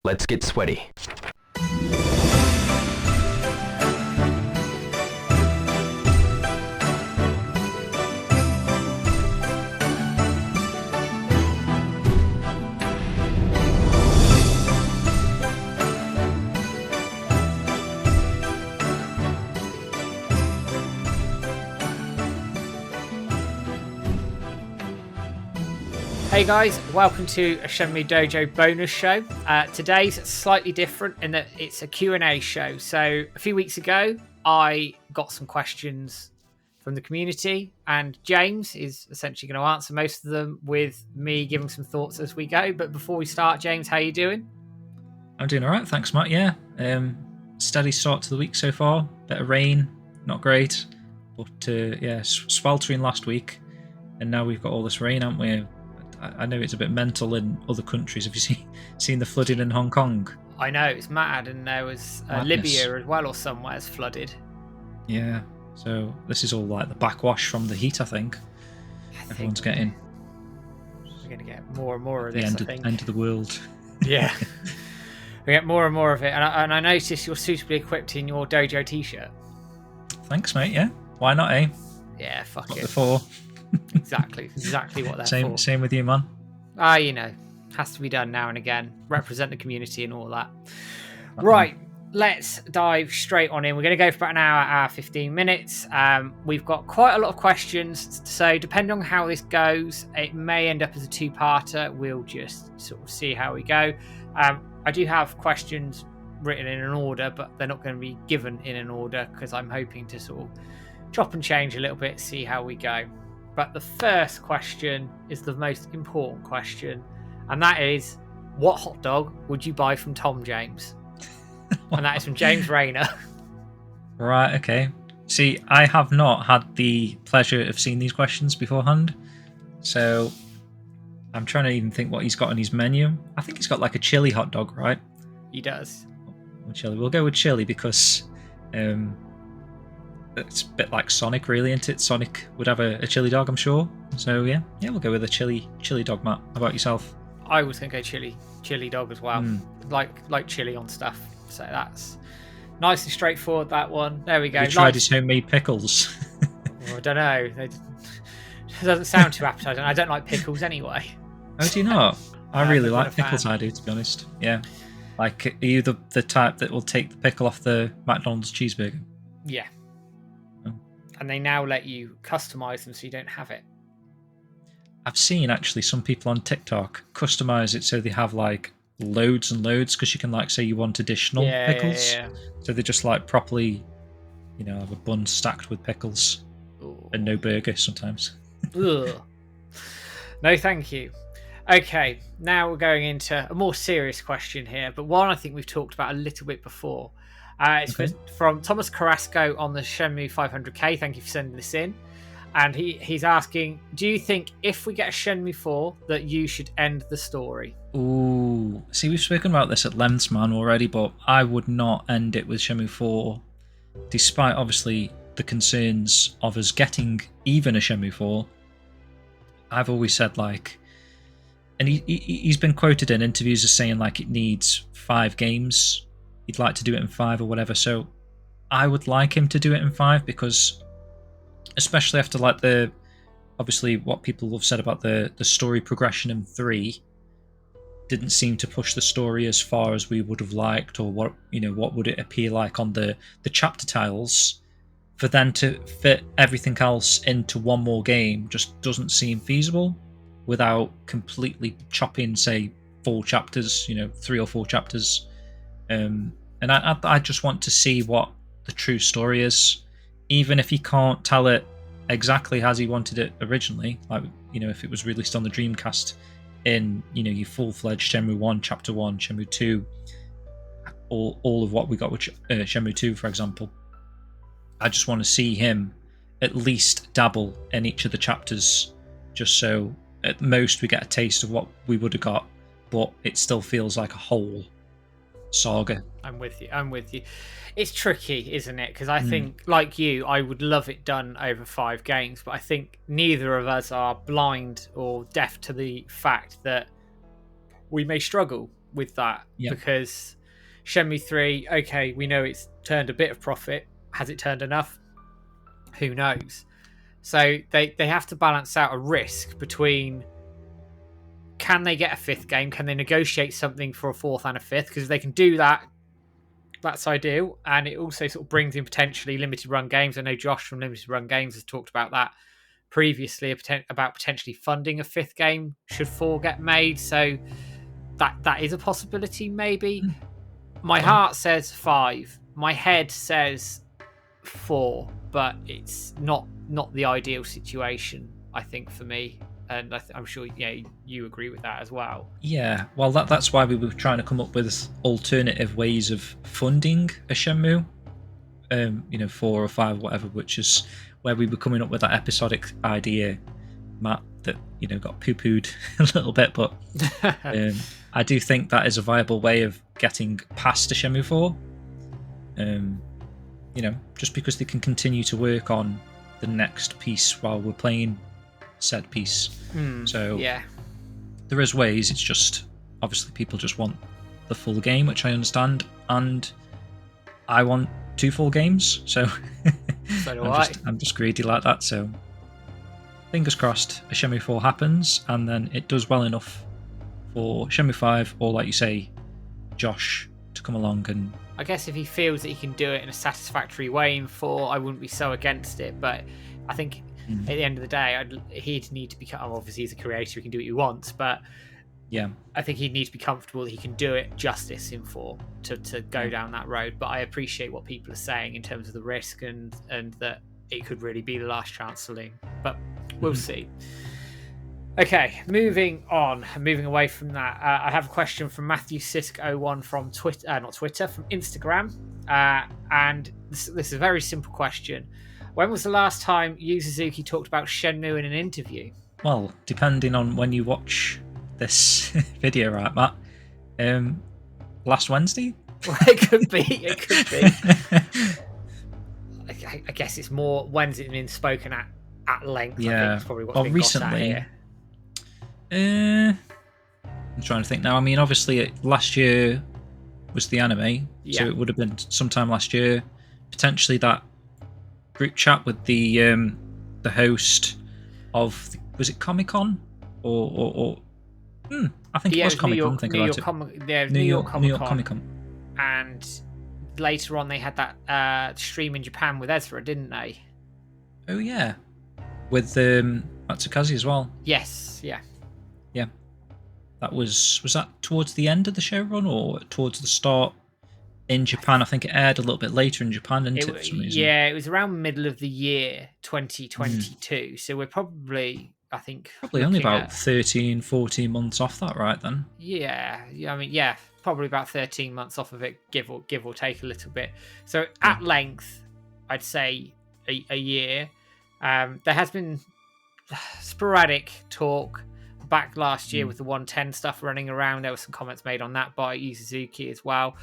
Let's get sweaty. Hey guys, welcome to a Shenmue Dojo bonus show. Today's slightly different in that it's a Q&A show. So a few weeks ago, I got some questions from the community and James is essentially going to answer most of them with me giving some thoughts as we go. But before we start, James, how are you doing? I'm doing all right, thanks, Matt. Yeah, steady start to the week so far. Bit of rain, not great, but yeah, sweltering last week, and now we've got all this rain, haven't we? I know it's a bit mental in other countries. Have you seen the flooding in Hong Kong? I know, it's mad, and there was Libya as well, or somewhere's flooded. Yeah, so this is all like the backwash from the heat, I think. Everyone's getting... We're going to get more and more of the this, end of the world. Yeah. We get more and more of it. And I noticed you're suitably equipped in your dojo t-shirt. Thanks, mate, yeah. Why not, eh? Yeah, fuck What it. before? Exactly what they're for. Same with you, man. You know, has to be done now and again. Represent the community and all that. Right, let's dive straight on in. We're going to go for about an hour 15 minutes. We've got quite a lot of questions, so depending on how this goes, it may end up as a two-parter. We'll just sort of see how we go. I do have questions written in an order, but they're not going to be given in an order because I'm hoping to sort of chop and change a little bit, see how we go. But the first question is the most important question, and that is, what hot dog would you buy from Tom James? And that is from James Rayner. Right, okay. See, I have not had the pleasure of seeing these questions beforehand, so I'm trying to even think what he's got on his menu. I think he's got like a chili hot dog, right? He does. Chili. We'll go with chili because it's a bit like Sonic, really, isn't it? Sonic would have a chili dog, I'm sure. So yeah, we'll go with a chili dog, Matt. How about yourself? I was going to go chili dog as well. Like chili on stuff. So that's nice and straightforward, that one. There we go. You tried his homemade pickles? I don't know. It doesn't sound too appetizing. I don't like pickles anyway. Oh, do you not? I really I'm not like a fan. pickles, I do, to be honest. Yeah. Like, are you the type that will take the pickle off the McDonald's cheeseburger? Yeah. Oh. And they now let you customize them so you don't have it. I've seen, actually, some people on TikTok customize it so they have, like, loads and loads, because you can, like, say you want additional pickles. Yeah. So they just, like, properly, have a bun stacked with pickles. Ooh. And no burger sometimes. Ugh. No, thank you. Okay, now we're going into a more serious question here, but one I think we've talked about a little bit before. It's from Thomas Carrasco on the Shenmue 500k. Thank you for sending this in. And he's asking, do you think if we get a Shenmue 4 that you should end the story? Ooh, see, we've spoken about this at length, man, already, but I would not end it with Shenmue 4, despite, obviously, the concerns of us getting even a Shenmue 4. I've always said, like... And he's been quoted in interviews as saying, like, it needs 5 games. He'd like to do it in 5 or whatever. So I would like him to do it in 5 because, especially after, like, obviously what people have said about the story progression in 3 didn't seem to push the story as far as we would have liked, or what would it appear like on the chapter tiles. For them to fit everything else into one more game just doesn't seem feasible, without completely chopping, say, 4 chapters, 3 or 4 chapters. And I just want to see what the true story is, even if he can't tell it exactly as he wanted it originally. Like, if it was released on the Dreamcast in, your full-fledged Shenmue 1, Chapter 1, Shenmue 2, all of what we got with Shenmue 2, for example. I just want to see him at least dabble in each of the chapters, just so at most we get a taste of what we would have got, but it still feels like a whole saga. I'm with you. It's tricky, isn't it? Because I think, like you, I would love it done over 5 games, but I think neither of us are blind or deaf to the fact that we may struggle with that because Shenmue 3, okay, we know it's turned a bit of profit. Has it turned enough? Who knows? So they have to balance out a risk between, can they get a fifth game? Can they negotiate something for a fourth and a fifth? Because if they can do that, that's ideal. And it also sort of brings in potentially limited run games. I know Josh from Limited Run Games has talked about that previously, about potentially funding a fifth game should 4 get made. So that is a possibility, maybe. My heart says 5. My head says 4, but it's not the ideal situation, I think, for me. And I'm sure you agree with that as well. Yeah, well, that's why we were trying to come up with alternative ways of funding a Shenmue, 4 or 5, whatever, which is where we were coming up with that episodic idea, Matt, that got poo-pooed a little bit, but I do think that is a viable way of getting past a Shenmue 4. Just because they can continue to work on the next piece while we're playing said piece. So yeah, there is ways. It's just obviously people just want the full game, which I understand, and I want 2 full games. So, so do I. I'm just greedy like that. So fingers crossed, a Shenmue 4 happens, and then it does well enough for Shenmue 5, or like you say, Josh, to come along and. I guess if he feels that he can do it in a satisfactory way in 4, I wouldn't be so against it. But I think at the end of the day, he'd need to become. Obviously, he's a creator; he can do what he wants. But yeah, I think he'd need to be comfortable that he can do it justice in 4 to go down that road. But I appreciate what people are saying in terms of the risk and that it could really be the last chance saloon. But we'll see. Okay, moving on, moving away from that, I have a question from Matthew Sisk01 from Twitter, not Twitter, from Instagram, and this is a very simple question. When was the last time Yu Suzuki talked about Shenmue in an interview? Well, depending on when you watch this video, right, Matt? Last Wednesday? Well, it could be. I guess it's more when's it been spoken at length. Yeah. I think it's probably what's been recently. got at here. I'm trying to think now. I mean, obviously, last year was the anime, so it would have been sometime last year. Potentially that group chat with the host of was it Comic-Con or I think it was Comic-Con. New York Comic Con. And later on, they had that stream in Japan with Ezra, didn't they? Oh yeah, with Matsukaze as well. Yes, yeah. Yeah, that was that towards the end of the show run or towards the start in Japan? I think it aired a little bit later in Japan, didn't it, for some reason? Yeah, it was around middle of the year 2022. So we're probably, I think, only about 13, 14 months off that, right then? Yeah. I mean, yeah, probably about 13 months off of it, give or take a little bit. So at length, I'd say a year. There has been sporadic talk back last year with the 110 stuff running around. There were some comments made on that by Yu Suzuki as well.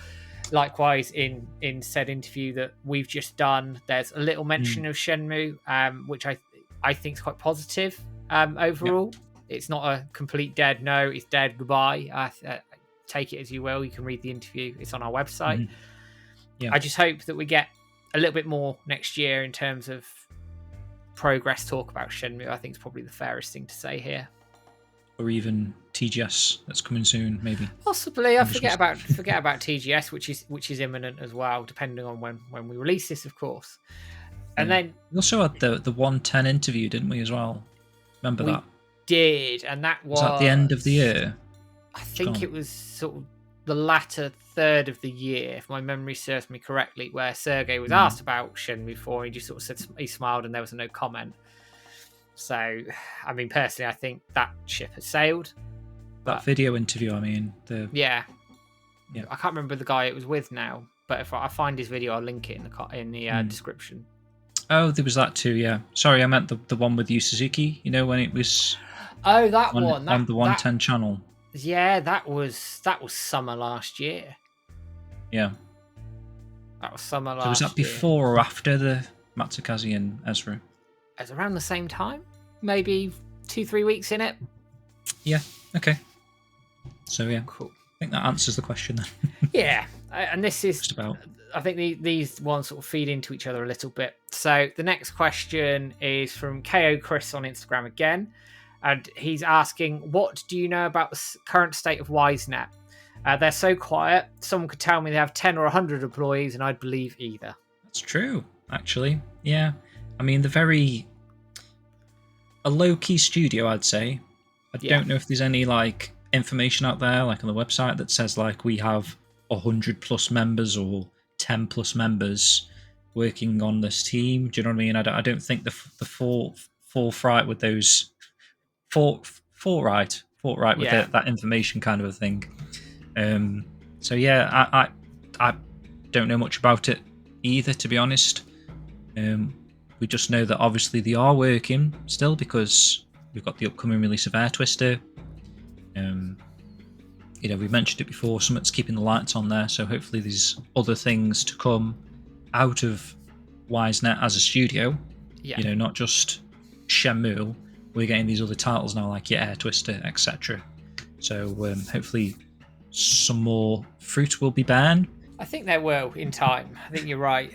Likewise, in said interview that we've just done, there's a little mention of Shenmue, which I think is quite positive overall. Yep. It's not a complete dead no, it's dead goodbye. Take it as you will. You can read the interview. It's on our website. Yeah. I just hope that we get a little bit more next year in terms of progress talk about Shenmue. I think it's probably the fairest thing to say here. Or even TGS that's coming soon, maybe. Possibly. I forget about TGS, which is imminent as well, depending on when we release this, of course. And then we also had the 110 interview, didn't we, as well? Remember that? Did, and that was at the end of the year. I think it was sort of the latter third of the year, if my memory serves me correctly, where Sergey was asked about Shenmue 4, and he just sort of said he smiled and there was no comment. So, I mean, personally, I think that ship has sailed. That video interview, I mean, yeah, I can't remember the guy it was with now, but if I find his video, I'll link it in the description. Oh, there was that too. Yeah, sorry, I meant the one with Yu Suzuki. You know, when it was that one on the 110 channel. Yeah, that was summer last year. Yeah, that was summer last. So was that before or after the Matsukaze and Ezra? It's around the same time, maybe 2-3 weeks in it. Yeah. Okay. So yeah, cool. think that answers the question then. Yeah, and this is Just about. I think these ones sort of feed into each other a little bit. So the next question is from KO Chris on Instagram again, and he's asking, "What do you know about the current state of WiseNet? They're so quiet. Someone could tell me they have 10 or 100 employees, and I'd believe either." That's true, actually. Yeah, I mean, a low-key studio, I'd say. I don't know if there's any like information out there, like on the website, that says like we have 100+ members or 10+ members working on this team. Do you know what I mean? I don't think the forthright with those forthright with that information kind of a thing. So yeah, I don't know much about it either, to be honest. We just know that obviously they are working still because we've got the upcoming release of Air Twister. We mentioned it before, something's keeping the lights on there, so hopefully there's other things to come out of WiseNet as a studio. Yeah. Not just Shenmue. We're getting these other titles now, like Air Twister, etc. So hopefully some more fruit will be born. I think there will in time. I think you're right.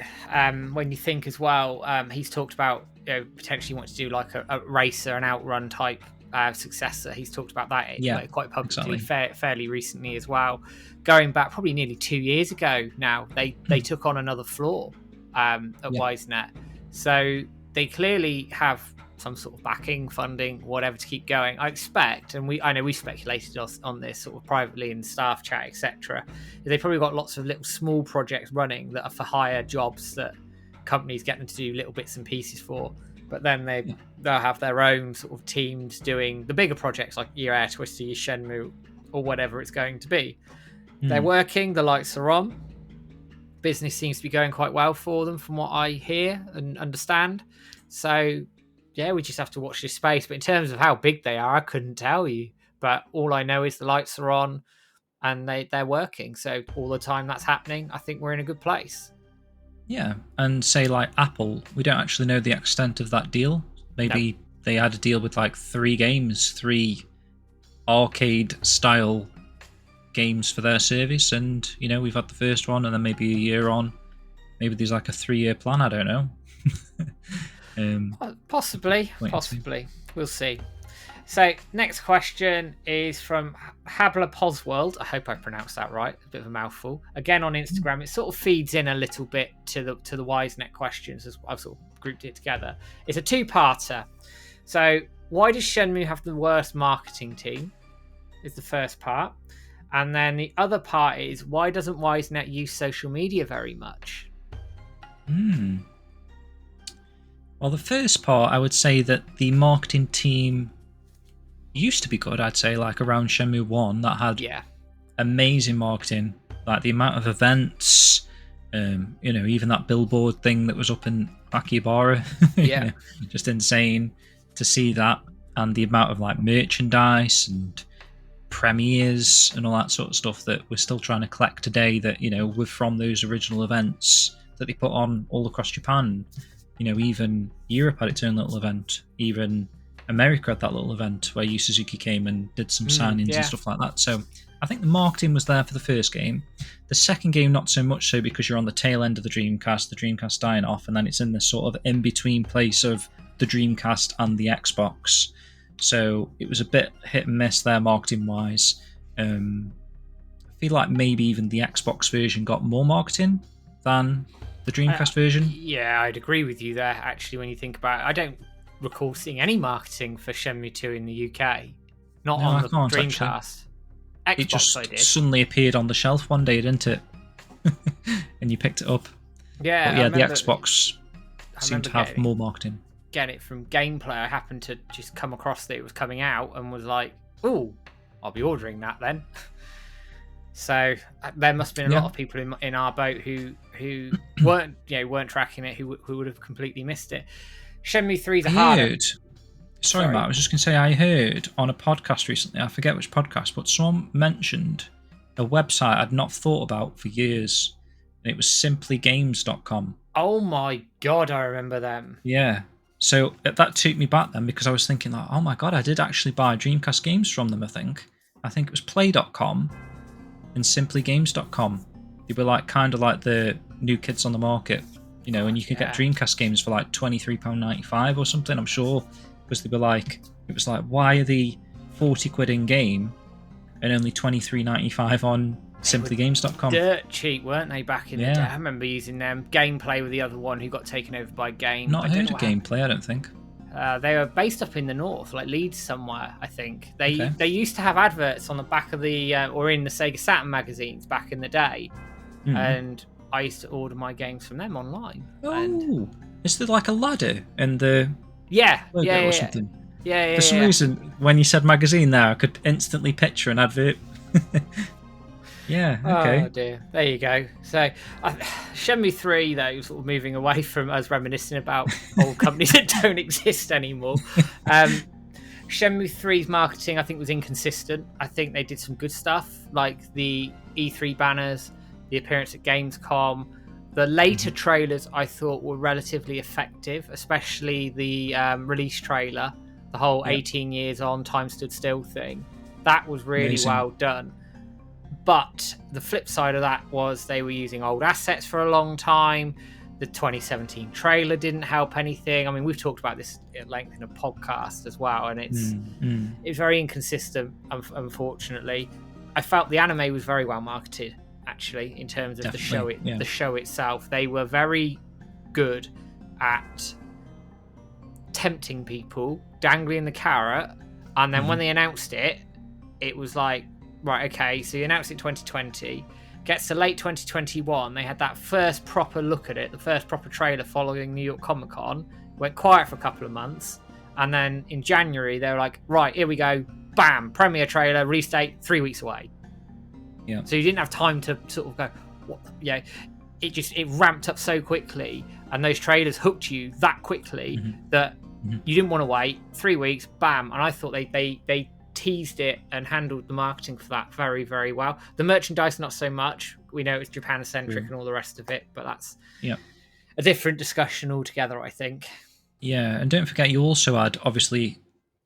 When you think as well, he's talked about potentially wanting to do like a racer, an outrun type successor. He's talked about that quite publicly, exactly. fairly recently as well. Going back probably nearly 2 years ago now, they took on another floor at WiseNet. So they clearly have some sort of backing, funding, whatever to keep going. I expect, and I know we speculated on this sort of privately in staff chat, etc. They probably got lots of little small projects running that are for hire jobs that companies get them to do little bits and pieces for. But then they'll have their own sort of teams doing the bigger projects like your Air Twister, your Shenmue, or whatever it's going to be. They're working, the lights are on. Business seems to be going quite well for them from what I hear and understand. So yeah, we just have to watch this space. But in terms of how big they are, I couldn't tell you. But all I know is the lights are on and they're working. So all the time that's happening, I think we're in a good place. Yeah, and say like Apple, we don't actually know the extent of that deal. Maybe they had a deal with like 3 arcade-style games for their service, and we've had the first one, and then maybe a year on. Maybe there's like a 3-year plan. I don't know. Possibly. We'll see. So next question is from Habla Posworld. I hope I pronounced that right. A bit of a mouthful. Again on Instagram, it sort of feeds in a little bit to the WiseNet questions as I've sort of grouped it together. It's a 2-parter. So why does Shenmue have the worst marketing team? Is the first part. And then the other part is, why doesn't WiseNet use social media very much? Well, the first part, I would say that the marketing team used to be good. I'd say like around Shenmue 1 that had amazing marketing, like the amount of events, even that billboard thing that was up in Akihabara, just insane to see that, and the amount of like merchandise and premieres and all that sort of stuff that we're still trying to collect today that were from those original events that they put on all across Japan. Even Europe had its own little event, even America had that little event where Yu Suzuki came and did some signings and stuff like that. So I think the marketing was there for the first game. The second game, not so much so, because you're on the tail end of the Dreamcast dying off, and then it's in this sort of in-between place of the Dreamcast and the Xbox. So it was a bit hit and miss there marketing-wise. I feel like maybe even the Xbox version got more marketing than the Dreamcast version. Yeah, I'd agree with you there, actually, when you think about it. I don't recall seeing any marketing for Shenmue 2 in the UK. Not on the Dreamcast. Xbox, it just suddenly appeared on the shelf one day, didn't it? And you picked it up. Yeah, but yeah, the Xbox seemed to have more marketing. Get it from gameplay. I happened to just come across that it was coming out and was like, "Ooh, I'll be ordering that then." So there must have been a lot of people in our boat who weren't tracking it, who would have completely missed it. Shenmue 3's a harder. Sorry, Matt, I was just going to say, I heard on a podcast recently, I forget which podcast, but someone mentioned a website I'd not thought about for years, and it was simplygames.com. Oh my God, I remember them. Yeah. So that took me back then, because I was thinking, like, oh my God, I did actually buy Dreamcast games from them, I think. I think it was play.com. and simplygames.com. They were like kind of like the new kids on the market, you know, and you could get Dreamcast games for like £23.95 or something, I'm sure, because they were like, it was like, why are they 40 quid in game and only £23.95 on simplygames.com? Dirt cheap, weren't they, back in the day? I remember using them. Gameplay with the other one who got taken over by Game. Not heard of Gameplay, I don't think. They were based up in the north, like Leeds somewhere, I think. They used to have adverts on the back of the or in the Sega Saturn magazines back in the day, and I used to order my games from them online. Oh, is there like a ladder in the logo or something? Yeah. For some reason, when you said magazine there, I could instantly picture an advert. Yeah, okay. Oh dear, there you go. So, Shenmue 3, though, sort of moving away from us reminiscing about old companies that don't exist anymore. Shenmue 3's marketing, I think, was inconsistent. I think they did some good stuff, like the E3 banners, the appearance at Gamescom. The later trailers, I thought, were relatively effective, especially the release trailer, the whole 18 years on, time stood still thing. That was really well done. But the flip side of that was they were using old assets for a long time. The 2017 trailer didn't help anything. I mean, we've talked about this at length in a podcast as well, and it's very inconsistent, unfortunately. I felt the anime was very well marketed, actually, in terms of the show itself. They were very good at tempting people, dangling the carrot, and then when they announced it, it was like, right, okay, so you announced it 2020, gets to late 2021, they had that first proper look at it, the first proper trailer following New York Comic Con, went quiet for a couple of months, and then in January they were like, right, here we go, bam, premiere trailer, release date 3 weeks away. Yeah. So you didn't have time to sort of go, what? Yeah, it ramped up so quickly, and those trailers hooked you that quickly that you didn't want to wait 3 weeks, bam, and I thought they teased it and handled the marketing for that very, very well. The merchandise, not so much. We know it's Japan-centric and all the rest of it, but that's a different discussion altogether, I think. Yeah, and don't forget, you also had, obviously,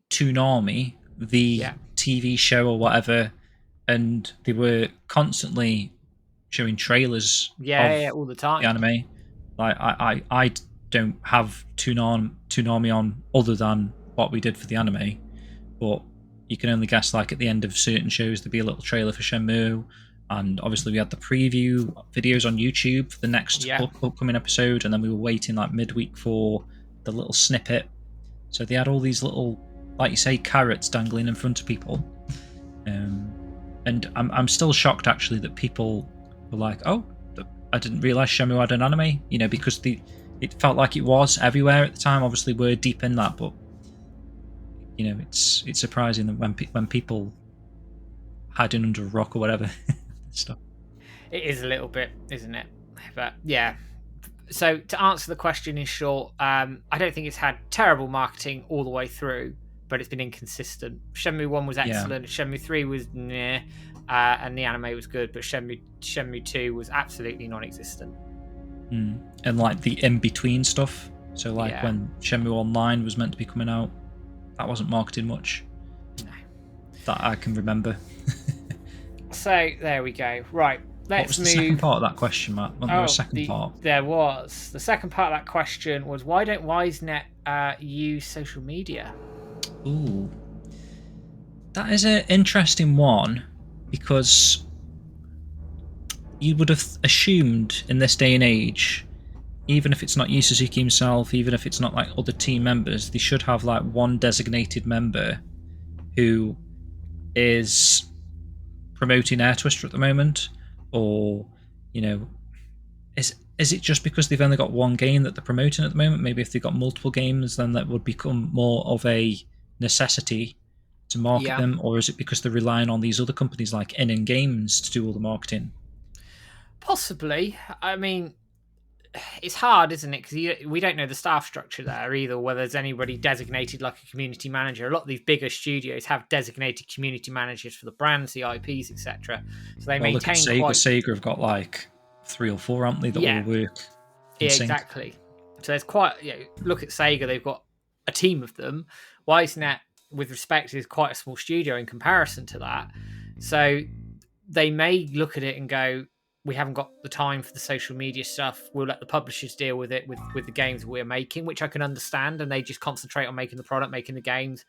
Toonami, the TV show or whatever, and they were constantly showing trailers of all the time. The anime. Like, I don't have Toonami on other than what we did for the anime, but you can only guess, like, at the end of certain shows there'd be a little trailer for Shenmue, and obviously we had the preview videos on YouTube for the next upcoming episode, and then we were waiting like midweek for the little snippet. So they had all these little, like you say, carrots dangling in front of people, and I'm still shocked actually that people were like, oh, I didn't realise Shenmue had an anime, you know, because it felt like it was everywhere at the time. Obviously we're deep in that, but you know, it's surprising that when people hiding under a rock or whatever stuff. It is a little bit, isn't it? But yeah. So to answer the question in short, I don't think it's had terrible marketing all the way through, but it's been inconsistent. Shenmue 1 was excellent. Shenmue 3 was and the anime was good, but Shenmue 2 was absolutely non-existent. And like the in-between stuff. So like when Shenmue Online was meant to be coming out, that wasn't marketed much. No. That I can remember. So there we go. Right, let's move. What was the second part of that question, Matt? There was a second part. There was. The second part of that question was, why don't WiseNet use social media? Ooh. That is an interesting one, because you would have assumed in this day and age, even if it's not Yu Suzuki himself, even if it's not like other team members, they should have like one designated member who is promoting Air Twister at the moment, or, you know, is it just because they've only got one game that they're promoting at the moment? Maybe if they've got multiple games, then that would become more of a necessity to market them, or is it because they're relying on these other companies like NN Games to do all the marketing? Possibly. I mean, it's hard, isn't it? Because we don't know the staff structure there either, whether there's anybody designated like a community manager. A lot of these bigger studios have designated community managers for the brands, the IPs, etc. So they maintain. Look at Sega have got like 3 or 4, aren't they, that all work in sync. Exactly. So there's quite. Look at Sega; they've got a team of them. WiseNet, with respect, is quite a small studio in comparison to that. So they may look at it and go, we haven't got the time for the social media stuff. We'll let the publishers deal with it with the games we're making, which I can understand, and they just concentrate on making the product, making the games.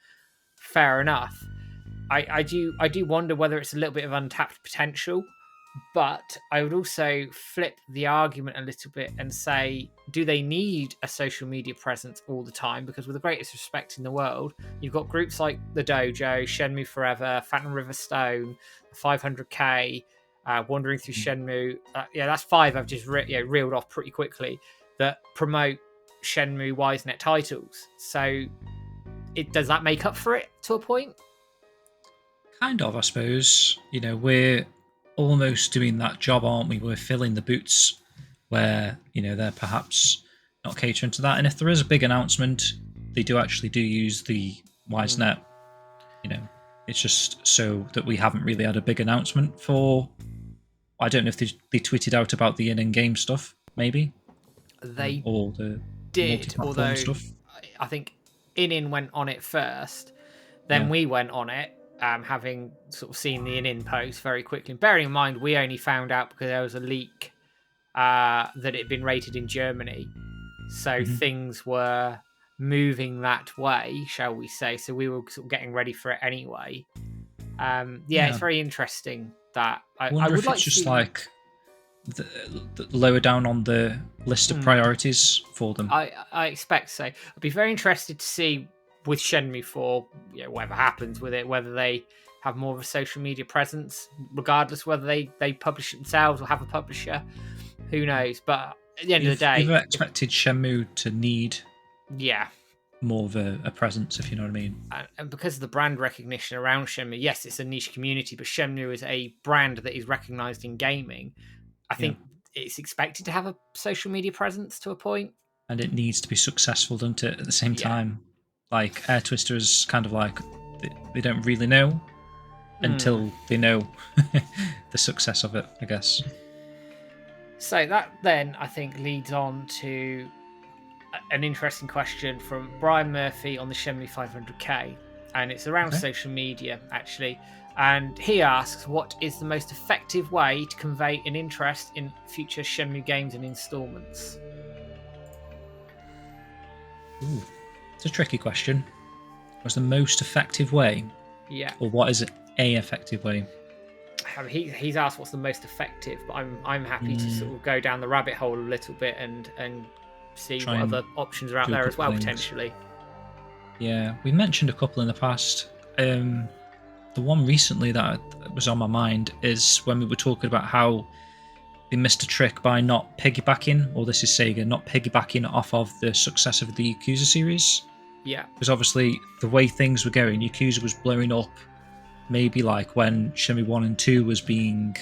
Fair enough. I do wonder whether it's a little bit of untapped potential, but I would also flip the argument a little bit and say, do they need a social media presence all the time? Because with the greatest respect in the world, you've got groups like the Dojo, Shenmue Forever, Phantom River Stone, 500k, Wandering Through Shenmue. That's 5 I've just reeled off pretty quickly that promote Shenmue Wisenet titles. So does that make up for it to a point? Kind of, I suppose. We're almost doing that job, aren't we? We're filling the boots where, they're perhaps not catering to that. And if there is a big announcement, they do use the Wisenet. It's just so that we haven't really had a big announcement for... I don't know if they tweeted out about the in-game stuff, maybe? They or the did, although stuff. I think In went on it first, then we went on it, having sort of seen the in post very quickly. Bearing in mind, we only found out because there was a leak that it had been rated in Germany. So things were moving that way, shall we say. So we were sort of getting ready for it anyway. It's very interesting that I wonder would if like it's to just see... like the lower down on the list of priorities for them. I expect so. I'd be very interested to see with Shenmue 4, whatever happens with it, whether they have more of a social media presence, regardless whether they publish it themselves or have a publisher. Who knows? But at the end of the day... You've expected Shenmue to need more of a presence, if you know what I mean. And because of the brand recognition around Shenmue, yes, it's a niche community, but Shenmue is a brand that is recognised in gaming. I think it's expected to have a social media presence to a point. And it needs to be successful, doesn't it, at the same time? Like, Air Twister is kind of like, they don't really know until they know the success of it, I guess. So that then, I think, leads on to an interesting question from Brian Murphy on the Shenmue 500k. And it's around social media, actually. And he asks, what is the most effective way to convey an interest in future Shenmue games and installments? Ooh, it's a tricky question. What's the most effective way? Yeah. Or what is a effective way? He's asked what's the most effective, but I'm happy to sort of go down the rabbit hole a little bit and see what other options are out there as well, potentially. Yeah, we mentioned a couple in the past. The one recently that was on my mind is when we were talking about how they missed a trick by not piggybacking, or this is Sega, not piggybacking off of the success of the Yakuza series. Yeah. Because obviously the way things were going, Yakuza was blowing up maybe like when Shenmue 1 and 2 was being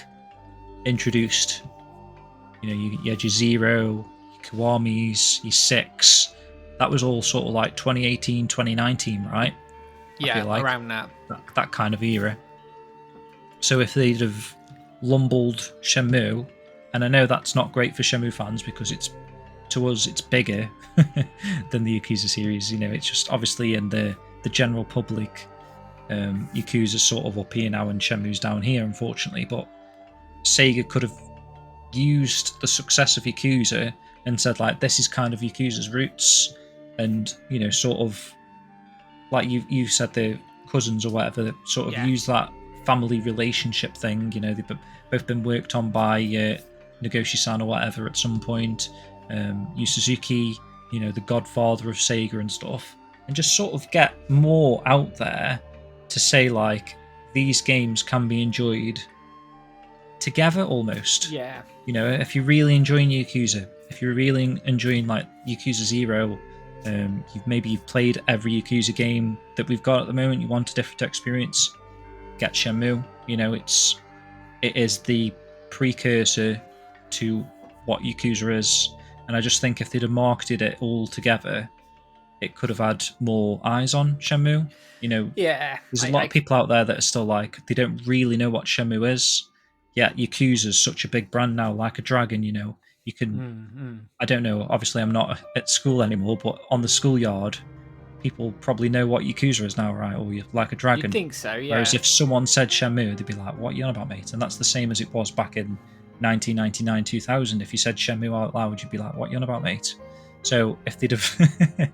introduced. You had your Zero, your Kiwamis, your 6. That was all sort of like 2018, 2019, right? Yeah, like around that kind of era. So if they'd have lumbled Shenmue, and I know that's not great for Shenmue fans because to us it's bigger than the Yakuza series. It's just obviously in the general public, Yakuza's sort of up here now and Shenmue's down here, unfortunately. But Sega could have used the success of Yakuza and said, like, this is kind of Yakuza's roots, and sort of like you said, the cousins or whatever, sort of use that family relationship thing. They've both been worked on by Nagoshi-san or whatever at some point. Yu Suzuki, the godfather of Sega and stuff, and just sort of get more out there to say, like, these games can be enjoyed together almost. Yeah. If you're really enjoying Yakuza, if you're really enjoying like Yakuza 0, you've played every Yakuza game that we've got at the moment, you want a different experience, get Shenmue. It is the precursor to what Yakuza is, and I just think if they'd have marketed it all together, it could have had more eyes on Shenmue. There's a lot of people out there that are still like, they don't really know what Shenmue is. Yeah, Yakuza's such a big brand now, like a dragon. You can, I don't know, obviously I'm not at school anymore, but on the schoolyard, people probably know what Yakuza is now, right? Or Like a Dragon. You'd think so, yeah. Whereas if someone said Shenmue, they'd be like, what are you on about, mate? And that's the same as it was back in 1999, 2000. If you said Shenmue out loud, you'd be like, what are you on about, mate? So if they'd have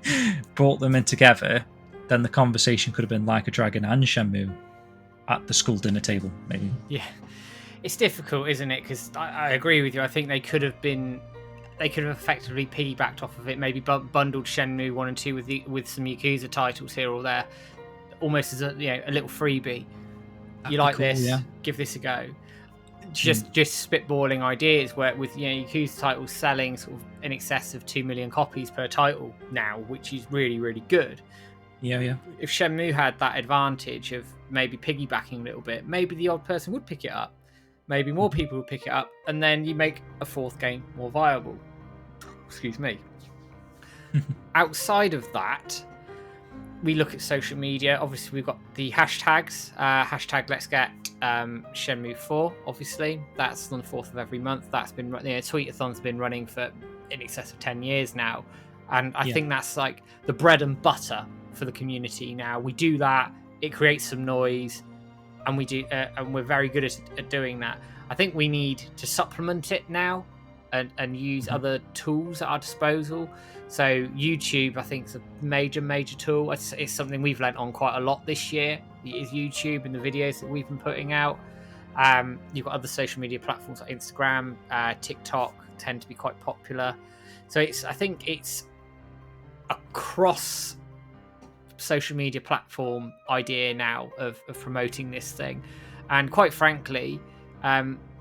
brought them in together, then the conversation could have been Like a Dragon and Shenmue at the school dinner table, maybe. Yeah. It's difficult, isn't it? Because I agree with you. I think they could have effectively piggybacked off of it, maybe bundled Shenmue 1 and 2 with some Yakuza titles here or there, almost as a little freebie. You like this? Yeah. Give this a go. Just spitballing ideas where with Yakuza titles selling sort of in excess of 2 million copies per title now, which is really, really good. Yeah. If Shenmue had that advantage of maybe piggybacking a little bit, maybe the odd person would pick it up. Maybe more people would pick it up, and then you make a fourth game more viable. Excuse me. Outside of that, we look at social media. Obviously, we've got the hashtags. Hashtag Let's Get Shenmue 4. Obviously, that's on the 4th of every month. That's been Tweetathon's been running for in excess of 10 years now, and I think that's like the bread and butter for the community now. We do that. It creates some noise. And we're very good at doing that. I think we need to supplement it now, and use other tools at our disposal. So YouTube, I think, is a major tool. It's something we've learnt on quite a lot this year. Is YouTube and the videos that we've been putting out. You've got other social media platforms like Instagram, TikTok tend to be quite popular. So I think it's a cross social media platform idea now of promoting this thing, and quite frankly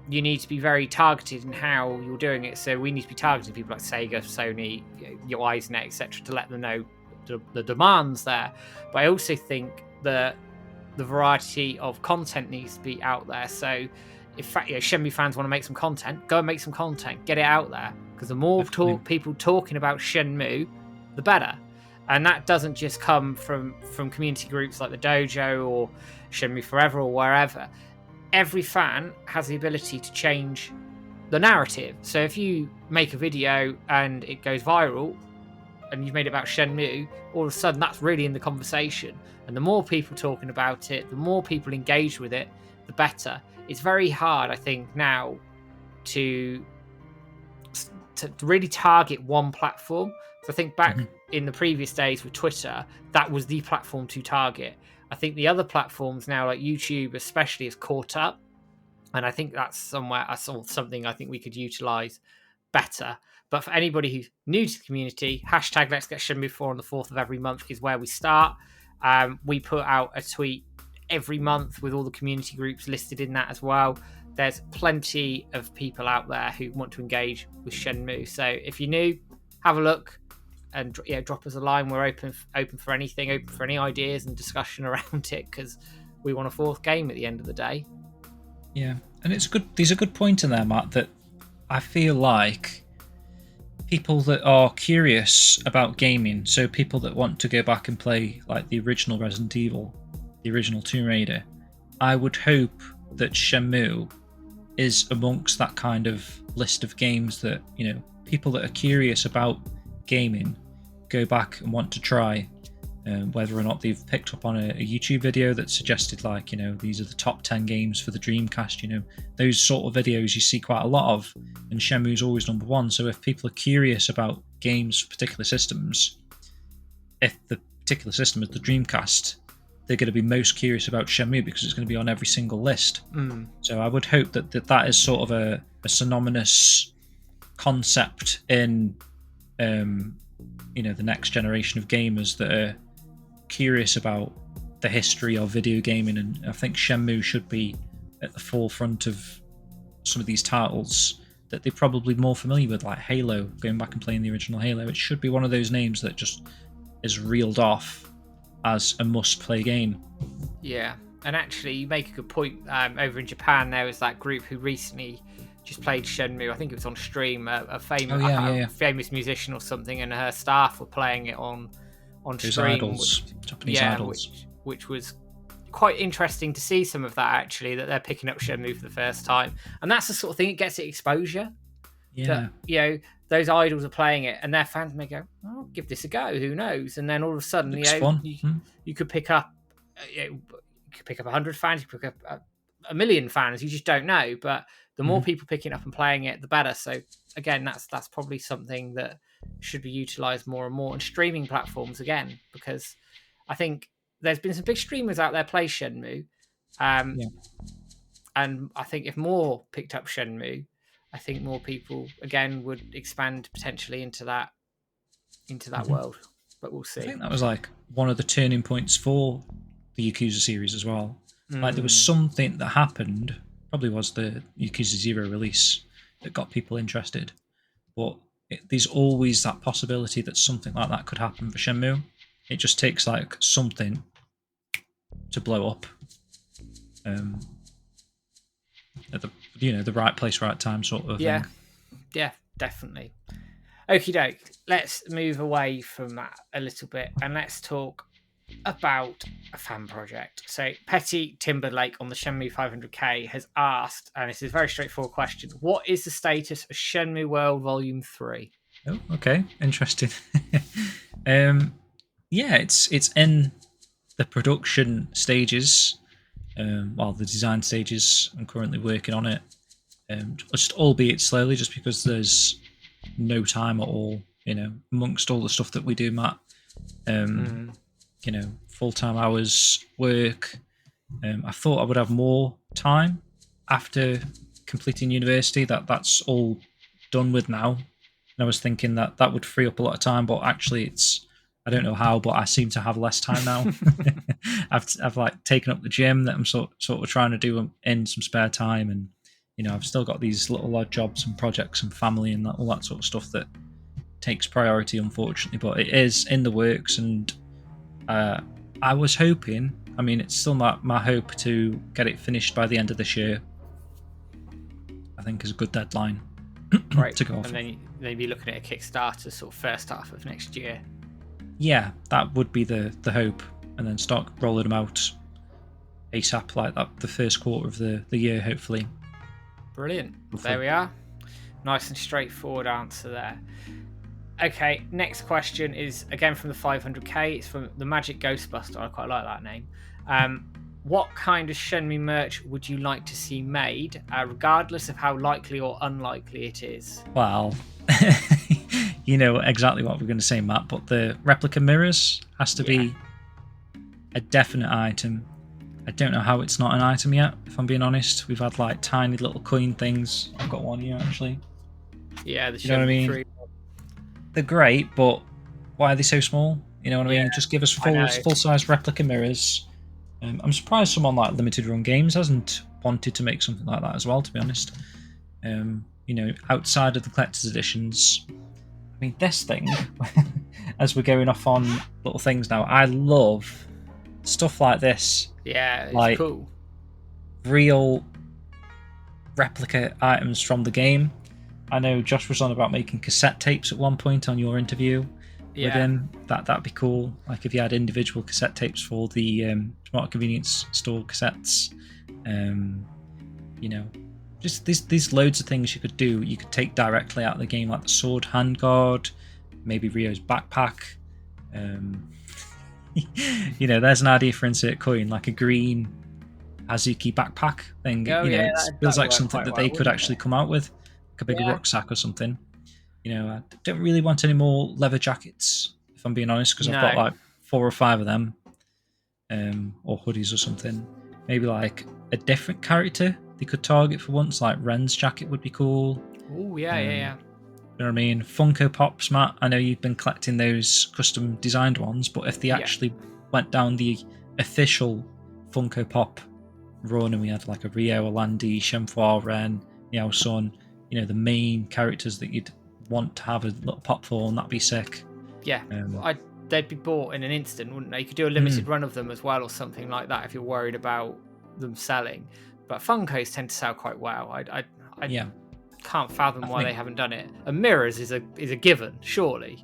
you need to be very targeted in how you're doing it. So we need to be targeting people like Sega, Sony, your Eisnet, etc., to let them know the demands there. But I also think that the variety of content needs to be out there. So if Shenmue fans want to make some content, go and make some content, get it out there, because the more people talking about Shenmue, the better. And that doesn't just come from community groups like the Dojo or Shenmue Forever or wherever. Every fan has the ability to change the narrative. So if you make a video and it goes viral and you've made it about Shenmue, all of a sudden that's really in the conversation. And the more people talking about it, the more people engage with it, the better. It's very hard, I think, now to really target one platform. So I think back in the previous days with Twitter, that was the platform to target. I think the other platforms now, like YouTube especially, has caught up. And I think that's something I think we could utilize better. But for anybody who's new to the community, hashtag Let's Get Shenmue 4 on the 4th of every month is where we start. We put out a tweet every month with all the community groups listed in that as well. There's plenty of people out there who want to engage with Shenmue. So if you're new, have a look and drop us a line. We're open for anything, open for any ideas and discussion around it, because we want a fourth game at the end of the day. Yeah, and there's a good point in there, Matt, that I feel like people that are curious about gaming, so people that want to go back and play like the original Resident Evil, the original Tomb Raider, I would hope that Shenmue is amongst that kind of list of games that, people that are curious about gaming go back and want to try, whether or not they've picked up on a YouTube video that suggested these are the top 10 games for the Dreamcast. Those sort of videos you see quite a lot of, and Shenmue's always number one. So if people are curious about games for particular systems, if the particular system is the Dreamcast, they're going to be most curious about Shenmue because it's going to be on every single list. So I would hope that is sort of a synonymous concept in the next generation of gamers that are curious about the history of video gaming. And I think Shenmue should be at the forefront of some of these titles that they're probably more familiar with, like Halo, going back and playing the original Halo. It should be one of those names that just is reeled off as a must-play game. Yeah, and actually you make a good point. Over in Japan there was that group who recently just played Shenmue. I think it was on stream. A famous famous musician or something, and her staff were playing it on Those stream. Japanese idols. Which was quite interesting to see some of that, actually, that they're picking up Shenmue for the first time. And that's the sort of thing, it gets it exposure. Yeah. that those idols are playing it, and their fans may go, "Oh, I'll give this a go. Who knows?" And then all of a sudden, Looks fun. you could pick up, you could pick up 100 fans, you could pick up a million fans. You just don't know. But the more people picking up and playing it, the better. So again, that's probably something that should be utilized more and more, and streaming platforms again, because I think there's been some big streamers out there play Shenmue. And I think if more picked up Shenmue, I think more people again would expand potentially into that world. But we'll see. I think that was like one of the turning points for the Yakuza series as well. Like there was something that happened, probably was the Yakuza 0 release, that got people interested. But there's always that possibility that something like that could happen for Shenmue. It just takes like something to blow up. At the right place, right time sort of thing. Yeah, definitely. Okie doke. Let's move away from that a little bit and let's talk about a fan project. So Petty Timberlake on the Shenmue 500k has asked, and this is a very straightforward question: what is the status of Shenmue World Volume 3? Oh, okay, interesting. Yeah, it's in the production stages. The design stages. I'm currently working on it. Just albeit slowly, just because there's no time at all. Amongst all the stuff that we do, Matt. Full-time hours, work. I thought I would have more time after completing university. That's all done with now. And I was thinking that would free up a lot of time, but actually I don't know how, but I seem to have less time now. I've like taken up the gym that I'm sort of trying to do in some spare time, and I've still got these little odd jobs and projects and family and all that sort of stuff that takes priority, unfortunately. But it is in the works, and I was hoping. I mean, it's still my hope to get it finished by the end of this year. I think is a good deadline. Right. To go off. And then maybe looking at a Kickstarter sort of first half of next year. Yeah, that would be the hope, and then start rolling them out ASAP, like that, the first quarter of the year, hopefully. Brilliant. There we are. Nice and straightforward answer there. Okay, next question is again from the 500k. It's from the Magic Ghostbuster. I quite like that name. What kind of Shenmue merch would you like to see made, regardless of how likely or unlikely it is? Well, you know exactly what we're going to say, Matt, but the replica mirrors has to be a definite item. I don't know how it's not an item yet, if I'm being honest. We've had like tiny little coin things. I've got one here, actually. Yeah, the Shenmue, you know what I mean? 3. They're great, but why are they so small? You know what I mean? Just give us full-size replica mirrors. I'm surprised someone like Limited Run Games hasn't wanted to make something like that as well, to be honest. Outside of the collector's editions, I mean, this thing, as we're going off on little things now, I love stuff like this. Yeah, it's like cool. Real replica items from the game. I know Josh was on about making cassette tapes at one point on your interview with him. That'd be cool. Like if you had individual cassette tapes for the Smart Convenience Store cassettes. Just these loads of things you could do. You could take directly out of the game, like the sword handguard, maybe Ryo's backpack. There's an idea for insert coin, like a green Hazuki backpack thing. It feels like something that they could actually come out with, like a big rucksack or something. I don't really want any more leather jackets, if I'm being honest, because I've got like 4 or 5 of them, or hoodies or something. Maybe like a different character they could target for once, like Ren's jacket would be cool. Oh yeah. You know what I mean? Funko Pops, Matt. I know you've been collecting those custom designed ones, but if they actually went down the official Funko Pop run, and we had like a Ryo, a Landy, Shenmue, Ren, Yao Sun, the main characters that you'd want to have a little pop for, and that'd be sick. Yeah, they'd be bought in an instant, wouldn't they? You could do a limited run of them as well, or something like that, if you're worried about them selling. But Funkos tend to sell quite well. I can't fathom why they haven't done it. And mirrors is a given, surely.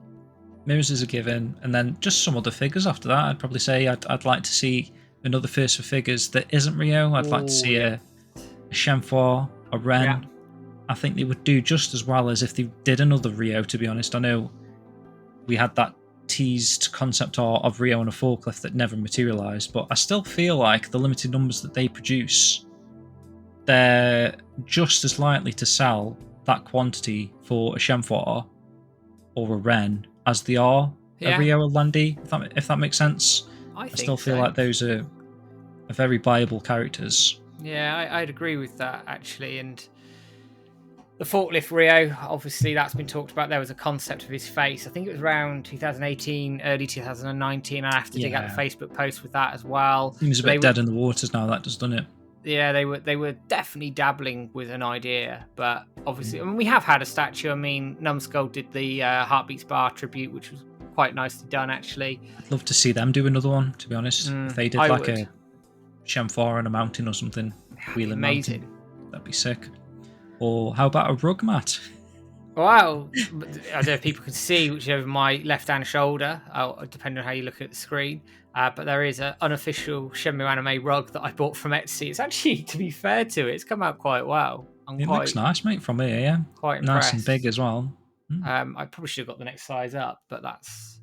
Mirrors is a given, and then just some other figures after that. I'd probably say I'd like to see another first for figures that isn't Ryo. I'd like to see a Shenmue, a Ren, I think they would do just as well as if they did another Rio, to be honest. I know we had that teased concept art of Rio on a forklift that never materialised, but I still feel like the limited numbers that they produce, they're just as likely to sell that quantity for a Shenmue or a Ren as they are a Rio or Landy, if that makes sense. I still feel like those are very viable characters. Yeah, I'd agree with that, actually. And the forklift Rio, obviously, that's been talked about. There was a concept of his face. I think it was around 2018, early 2019. I have to dig out the Facebook post with that as well. Seems a bit dead in the waters now, that does, doesn't it? Yeah, they were definitely dabbling with an idea, but obviously, I mean, we have had a statue. I mean, Numbskull did the Heartbeats Bar tribute, which was quite nicely done, actually. I'd love to see them do another one, to be honest. If they did like a Shenmue on a mountain or something, wheeling amazing. Mountain, that'd be sick. Or how about a rug mat? Wow, I don't know if people can see, which is over my left-hand shoulder, depending on how you look at the screen. But there is an unofficial Shenmue anime rug that I bought from Etsy. It's actually, to be fair to it, it's come out quite well. Looks nice, mate, from here, yeah. Quite impressed. Nice and big as well. I probably should have got the next size up, but that's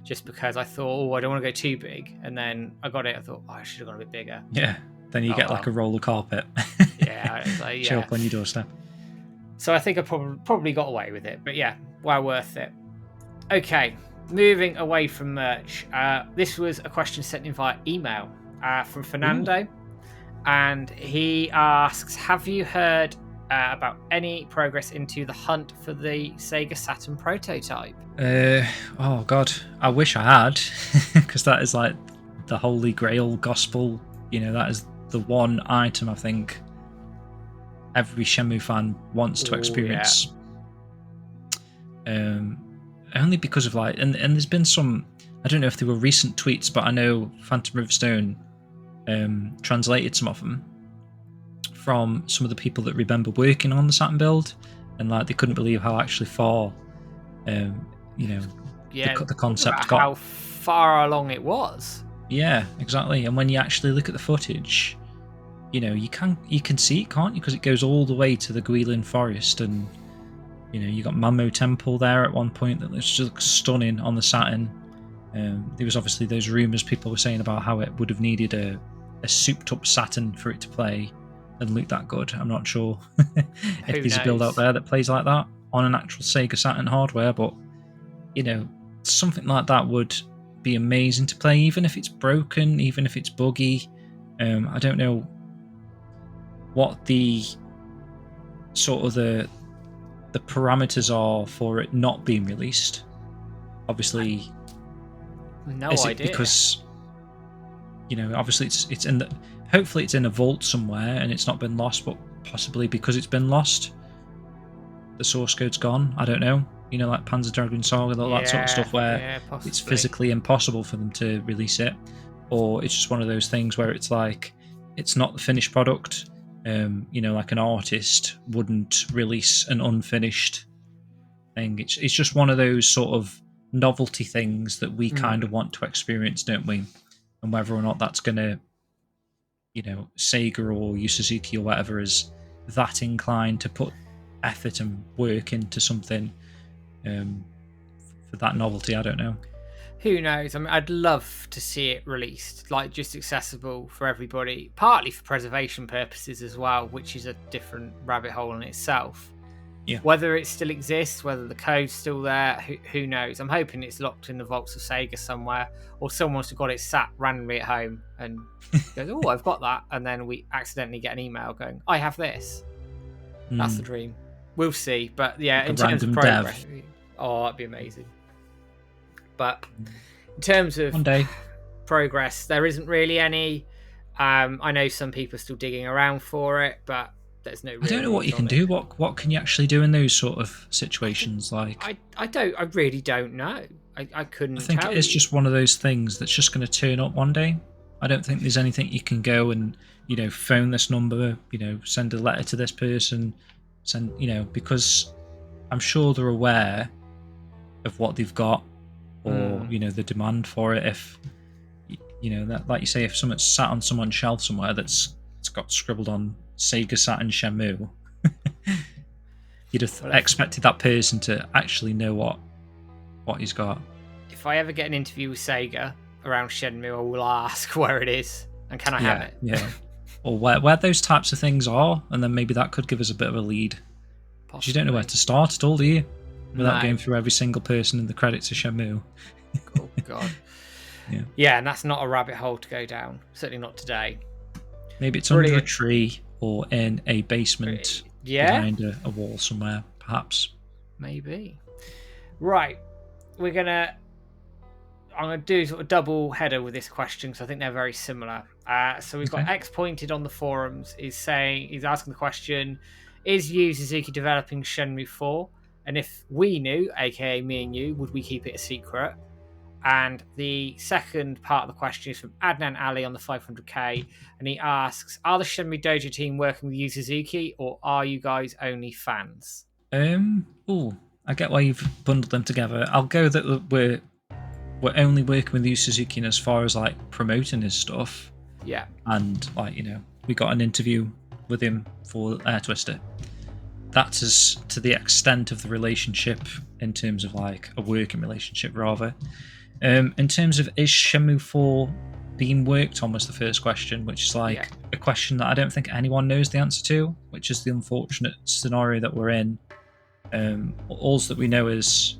just because I thought, I don't want to go too big. And then I got it, I thought, I should have gone a bit bigger. Yeah, then you get like a roller carpet. Yeah, it's like, show up on your doorstep. So I think I probably got away with it, but yeah, well worth it. Okay, moving away from merch. This was a question sent in via email from Fernando, and he asks, have you heard about any progress into the hunt for the Sega Saturn prototype? Oh god, I wish I had, because that is like the holy grail gospel. You know, that is the one item I think every Shenmue fan wants to experience. Only because of like, and there's been some, I don't know if they were recent tweets, but I know Phantom Riverstone translated some of them from some of the people that remember working on the Saturn build, and like they couldn't believe how actually far, the concept got. How far along it was. Yeah, exactly. And when you actually look at the footage, you know, you can see it, can't you? Because it goes all the way to the Guilin Forest, and you know, you got Mamo Temple there at one point that looks just stunning on the Saturn. There was obviously those rumours people were saying about how it would have needed a souped-up Saturn for it to play and look that good. I'm not sure if there's a build out there that plays like that on an actual Sega Saturn hardware, but you know, something like that would be amazing to play, even if it's broken, even if it's buggy. I don't know what the sort of the parameters are for it not being released. Obviously, no is idea. It because, you know, obviously it's in the, hopefully it's in a vault somewhere and it's not been lost, but possibly because it's been lost, the source code's gone. I don't know. You know, like Panzer Dragoon Saga, all that sort of stuff, where it's physically impossible for them to release it, or it's just one of those things where it's like it's not the finished product. You know, like an artist wouldn't release an unfinished thing. It's just one of those sort of novelty things that we kind of want to experience, don't we? And whether or not that's going to, you know, Sega or Yu Suzuki or whatever is that inclined to put effort and work into something for that novelty, I don't know. Who knows? I mean, I'd love to see it released, like just accessible for everybody, partly for preservation purposes as well, which is a different rabbit hole in itself. Yeah. Whether it still exists, whether the code's still there, who knows? I'm hoping it's locked in the vaults of Sega somewhere, or someone's got it sat randomly at home and goes, "Oh, I've got that," and then we accidentally get an email going, "I have this." That's the dream. We'll see, but yeah, like in terms of progress, that'd be amazing. But in terms of progress, there isn't really any. I know some people are still digging around for it, but there's no. I don't know what you can do. What can you actually do in those sort of situations? Like I really don't know. I couldn't. I think it's just one of those things that's just going to turn up one day. I don't think there's anything you can go and, you know, phone this number, you know, send a letter to this person, you know, because I'm sure they're aware of what they've got, or you know, the demand for it. If you know that, like you say, if something's sat on someone's shelf somewhere it's got scribbled on Sega Saturn Shenmue, you'd have expected that person to actually know what he's got. If I ever get an interview with Sega around Shenmue, I will ask where it is and can I have it? Yeah. Or where those types of things are, and then maybe that could give us a bit of a lead. Because you don't know where to start at all, do you? Without going through every single person in the credits of Shenmue. Oh, God. Yeah, and that's not a rabbit hole to go down. Certainly not today. Maybe it's under a tree or in a basement behind a wall somewhere, perhaps. Maybe. Right. I'm going to do sort of double header with this question because I think they're very similar. So we've got X Pointed on the forums he's asking the question, is Yu Suzuki developing Shenmue 4? And if we knew, aka me and you, would we keep it a secret? And the second part of the question is from Adnan Ali on the 500k, and he asks, are the Shenmue Dojo team working with Yu Suzuki, or are you guys only fans? I get why you've bundled them together. I'll go that we're only working with Yu Suzuki in as far as like promoting his stuff. Yeah. And like, we got an interview with him for Air Twister. That's as to the extent of the relationship in terms of like a working relationship rather. In terms of is Shenmue 4 being worked on was the first question, which is like a question that I don't think anyone knows the answer to, which is the unfortunate scenario that we're in. All that we know is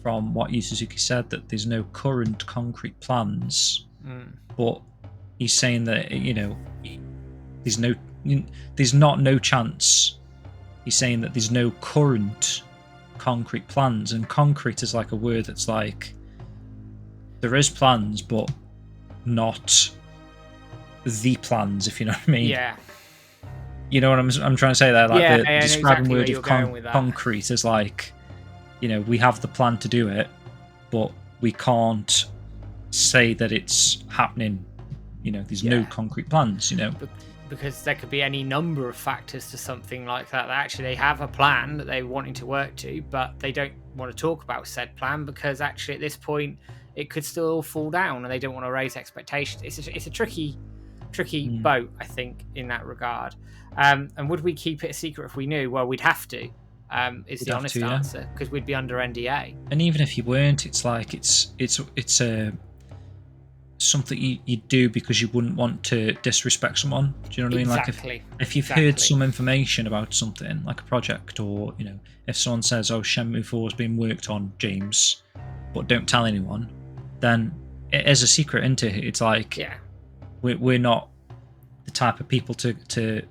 from what Yu Suzuki said that there's no current concrete plans, but he's saying that there's not no chance. He's saying that there's no current concrete plans, and concrete is like a word that's like there is plans, but not the plans, if you know what I mean. Yeah. You know what I'm trying to say there? Like the describing exactly word of concrete is like, we have the plan to do it, but we can't say that it's happening. There's no concrete plans, Because there could be any number of factors to something like that. Actually, they have a plan that they're wanting to work to, but they don't want to talk about said plan because actually at this point it could still fall down and they don't want to raise expectations. It's a tricky boat, I think, in that regard. And would we keep it a secret if we knew? Well, we'd have to. Is the honest answer, because we'd be under NDA. And even if you weren't, it's like it's something you do because you wouldn't want to disrespect someone. Do you know what I mean? Like if you've heard some information about something like a project, or if someone says, "Oh, Shenmue 4 is being worked on, James," but don't tell anyone, then it is a secret, isn't it? It's like we're not the type of people to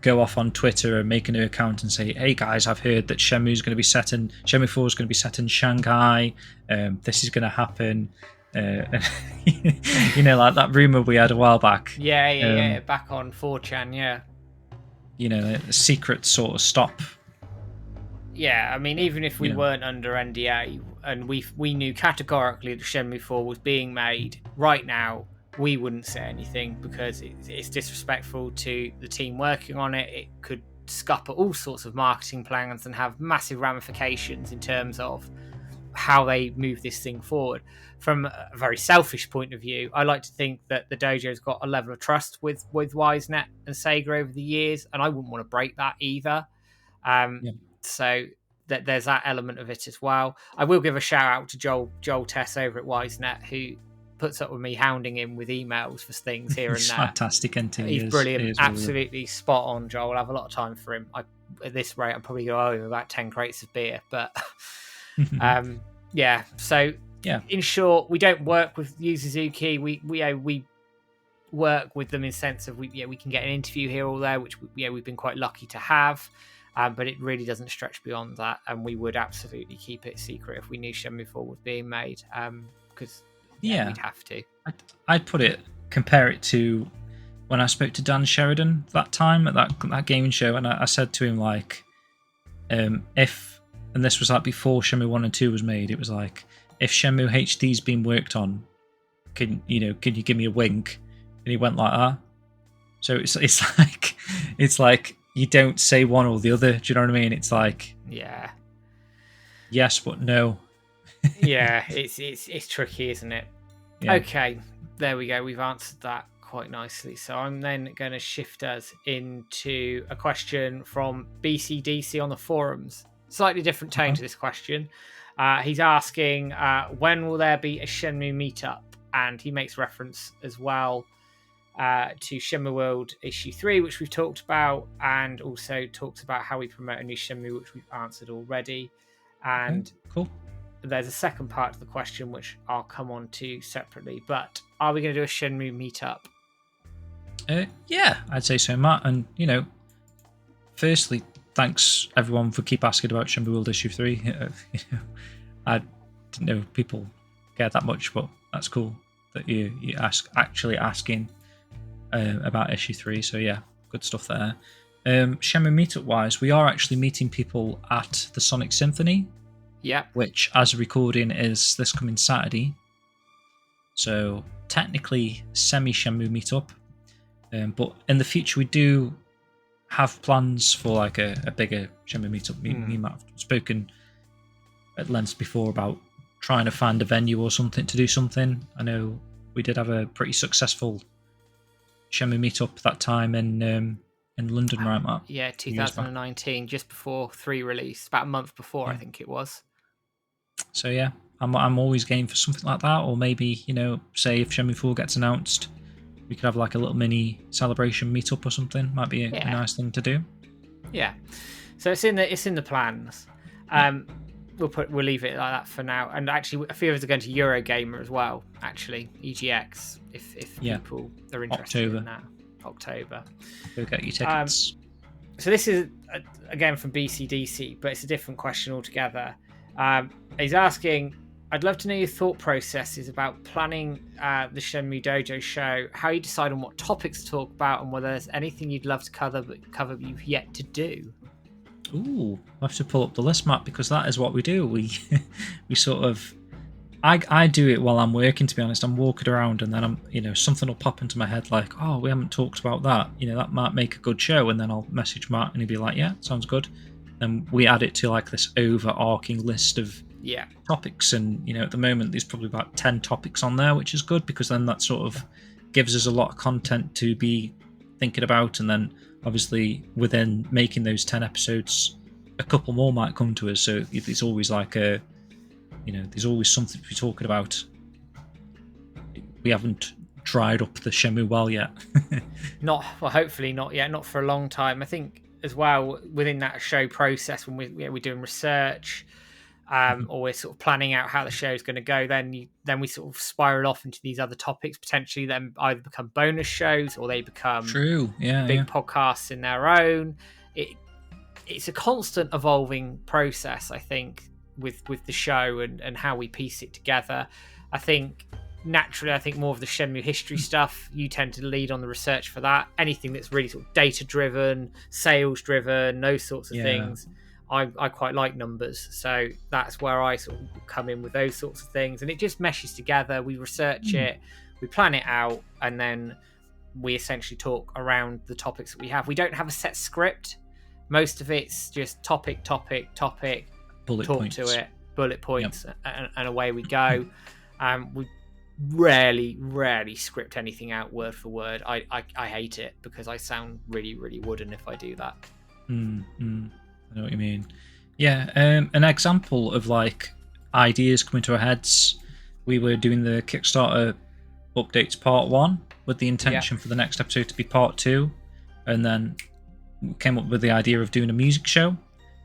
go off on Twitter and make a new account and say, "Hey guys, I've heard that Shenmue 4 is going to be set in Shanghai. This is going to happen." Like that rumor we had a while back. Yeah, back on 4chan, a secret sort of stop. Yeah, I mean, even if we weren't under NDA and we knew categorically that Shenmue 4 was being made right now, we wouldn't say anything because it's disrespectful to the team working on it. It could scupper all sorts of marketing plans and have massive ramifications in terms of how they move this thing forward. From a very selfish point of view, I like to think that the dojo's got a level of trust with WiseNet and Sega over the years, and I wouldn't want to break that either. So that there's that element of it as well. I will give a shout out to Joel Tess over at WiseNet, who puts up with me hounding him with emails for things here and there. Fantastic, isn't he? He's brilliant, he absolutely spot on, Joel. I have a lot of time for him. At this rate, I'm probably going to owe him about 10 crates of beer, but in short, we don't work with Yu Suzuki. We work with them in the sense of we can get an interview here or there, which we've been quite lucky to have, but it really doesn't stretch beyond that, and we would absolutely keep it secret if we knew Shenmue 4 was being made, because we'd have to. I'd compare it to when I spoke to Dan Sheridan that time at that gaming show, and I said to him like, if, and this was like before Shenmue 1 and 2 was made, it was like, if Shenmue HD's been worked on, can you give me a wink? And he went like that. So it's like you don't say one or the other. Do you know what I mean? It's like yes but no. It's tricky, isn't it? Okay, there we go. We've answered that quite nicely. So I'm then going to shift us into a question from BCDC on the forums. Slightly different tone to this question. He's asking, when will there be a Shenmue meetup? And he makes reference as well to Shenmue World Issue 3, which we've talked about, and also talks about how we promote a new Shenmue, which we've answered already. And cool. There's a second part to the question, which I'll come on to separately. But are we going to do a Shenmue meetup? Yeah, I'd say so, Matt. And, firstly, thanks everyone for keep asking about Shenmue World Issue 3. I didn't know people cared that much, but that's cool that you actually asking about Issue 3. So yeah, good stuff there. Shenmue meetup wise, we are actually meeting people at the Sonic Symphony. Yeah. Which, as a recording, is this coming Saturday. So technically semi-Shenmue meetup. But in the future, we do have plans for like a bigger Shenmue meetup. Me and Matt have spoken at length before about trying to find a venue or something to do something. I know we did have a pretty successful Shenmue meetup that time in London, right, Matt? Yeah, 2019, just before 3 release, about a month before, I think it was. So yeah, I'm always game for something like that, or maybe say if Shenmue 4 gets announced, we could have like a little mini celebration meetup or something. Might be a nice thing to do. Yeah, so it's in the plans. We'll leave it like that for now. And actually, a few of us are going to Eurogamer as well. Actually, EGX, if people are interested in that. October. Go get your tickets. So this is again from BCDC, but it's a different question altogether. He's asking, I'd love to know your thought processes about planning the Shenmue Dojo show, how you decide on what topics to talk about, and whether there's anything you'd love to cover but you've yet to do. Ooh, I have to pull up the list, Matt, because that is what we do. We sort of... I do it while I'm working, to be honest. I'm walking around and then I'm, something will pop into my head like, oh, we haven't talked about that. That might make a good show. And then I'll message Matt and he'll be like, yeah, sounds good. And we add it to like this overarching list of topics. And, at the moment, there's probably about 10 topics on there, which is good because then that sort of gives us a lot of content to be thinking about. And then obviously within making those 10 episodes, a couple more might come to us. So it's always like there's always something to be talking about. We haven't dried up the Shenmue well yet. Hopefully not yet. Not for a long time. I think as well within that show process when we're doing research, or we're sort of planning out how the show is going to go, then we sort of spiral off into these other topics. Potentially, then either become bonus shows or they become big podcasts in their own. It's a constant evolving process, I think, with the show and how we piece it together. I think naturally, more of the Shenmue history stuff, you tend to lead on the research for that. Anything that's really sort of data driven, sales driven, those sorts of things, I quite like numbers, so that's where I sort of come in with those sorts of things, and it just meshes together. We research it, we plan it out, and then we essentially talk around the topics that we have. We don't have a set script. Most of it's just topic, bullet points, and away we go. We rarely script anything out word for word. I hate it because I sound really, really wooden if I do that. I know what you mean. Yeah, an example of like ideas coming to our heads. We were doing the Kickstarter updates part 1 with the intention for the next episode to be part 2, and then came up with the idea of doing a music show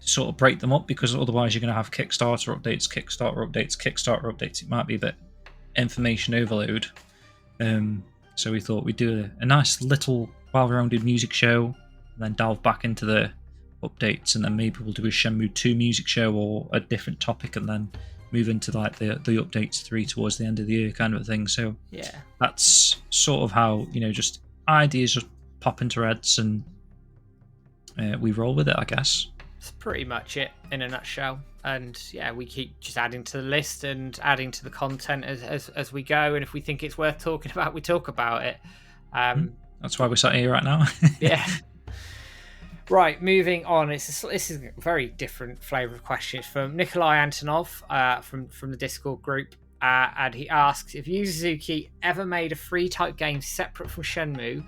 to sort of break them up, because otherwise you're going to have Kickstarter updates. It might be a bit information overload. So we thought we'd do a nice little well-rounded music show, and then delve back into the updates, and then maybe we'll do a Shenmue 2 music show or a different topic, and then move into like the updates 3 towards the end of the year kind of a thing. So that's sort of how just ideas just pop into our heads, and we roll with it, I guess. That's pretty much it in a nutshell. And we keep just adding to the list and adding to the content as we go, and if we think it's worth talking about, we talk about it. That's why we're sat here right now. Right, moving on. This is a very different flavour of question. It's from Nikolai Antonov from the Discord group. and he asks, if Yu Suzuki ever made a free type game separate from Shenmue,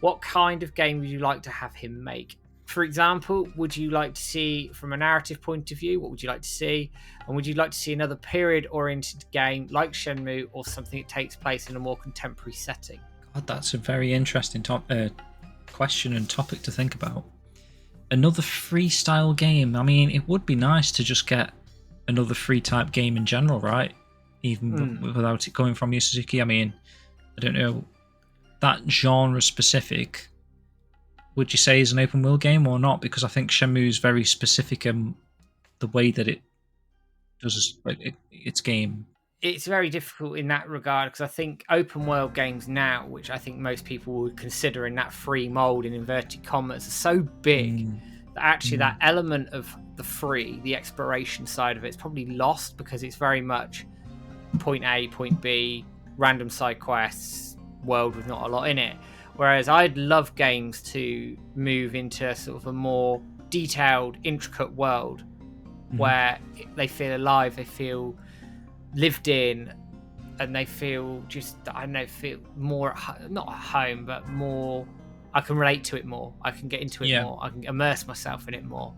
what kind of game would you like to have him make? For example, would you like to see, from a narrative point of view, what would you like to see? And would you like to see another period-oriented game like Shenmue, or something that takes place in a more contemporary setting? God, that's a very interesting question and topic to think about. Another freestyle game. I mean, it would be nice to just get another free type game in general, right? Even without it coming from Yu Suzuki. I mean, I don't know. That genre specific, would you say is an open world game or not? Because I think Shenmue is very specific in the way that it does its game. It's very difficult in that regard, because I think open world games now, which I think most people would consider in that free mold in inverted commas, are so big that actually that element of the free, the exploration side of it, is probably lost, because it's very much point A, point B, random side quests, world with not a lot in it. Whereas I'd love games to move into sort of a more detailed, intricate world where they feel alive, they feel lived in, and they feel just, I don't know, feel more not at home, but more, I can relate to it more, I can get into it more, I can immerse myself in it more.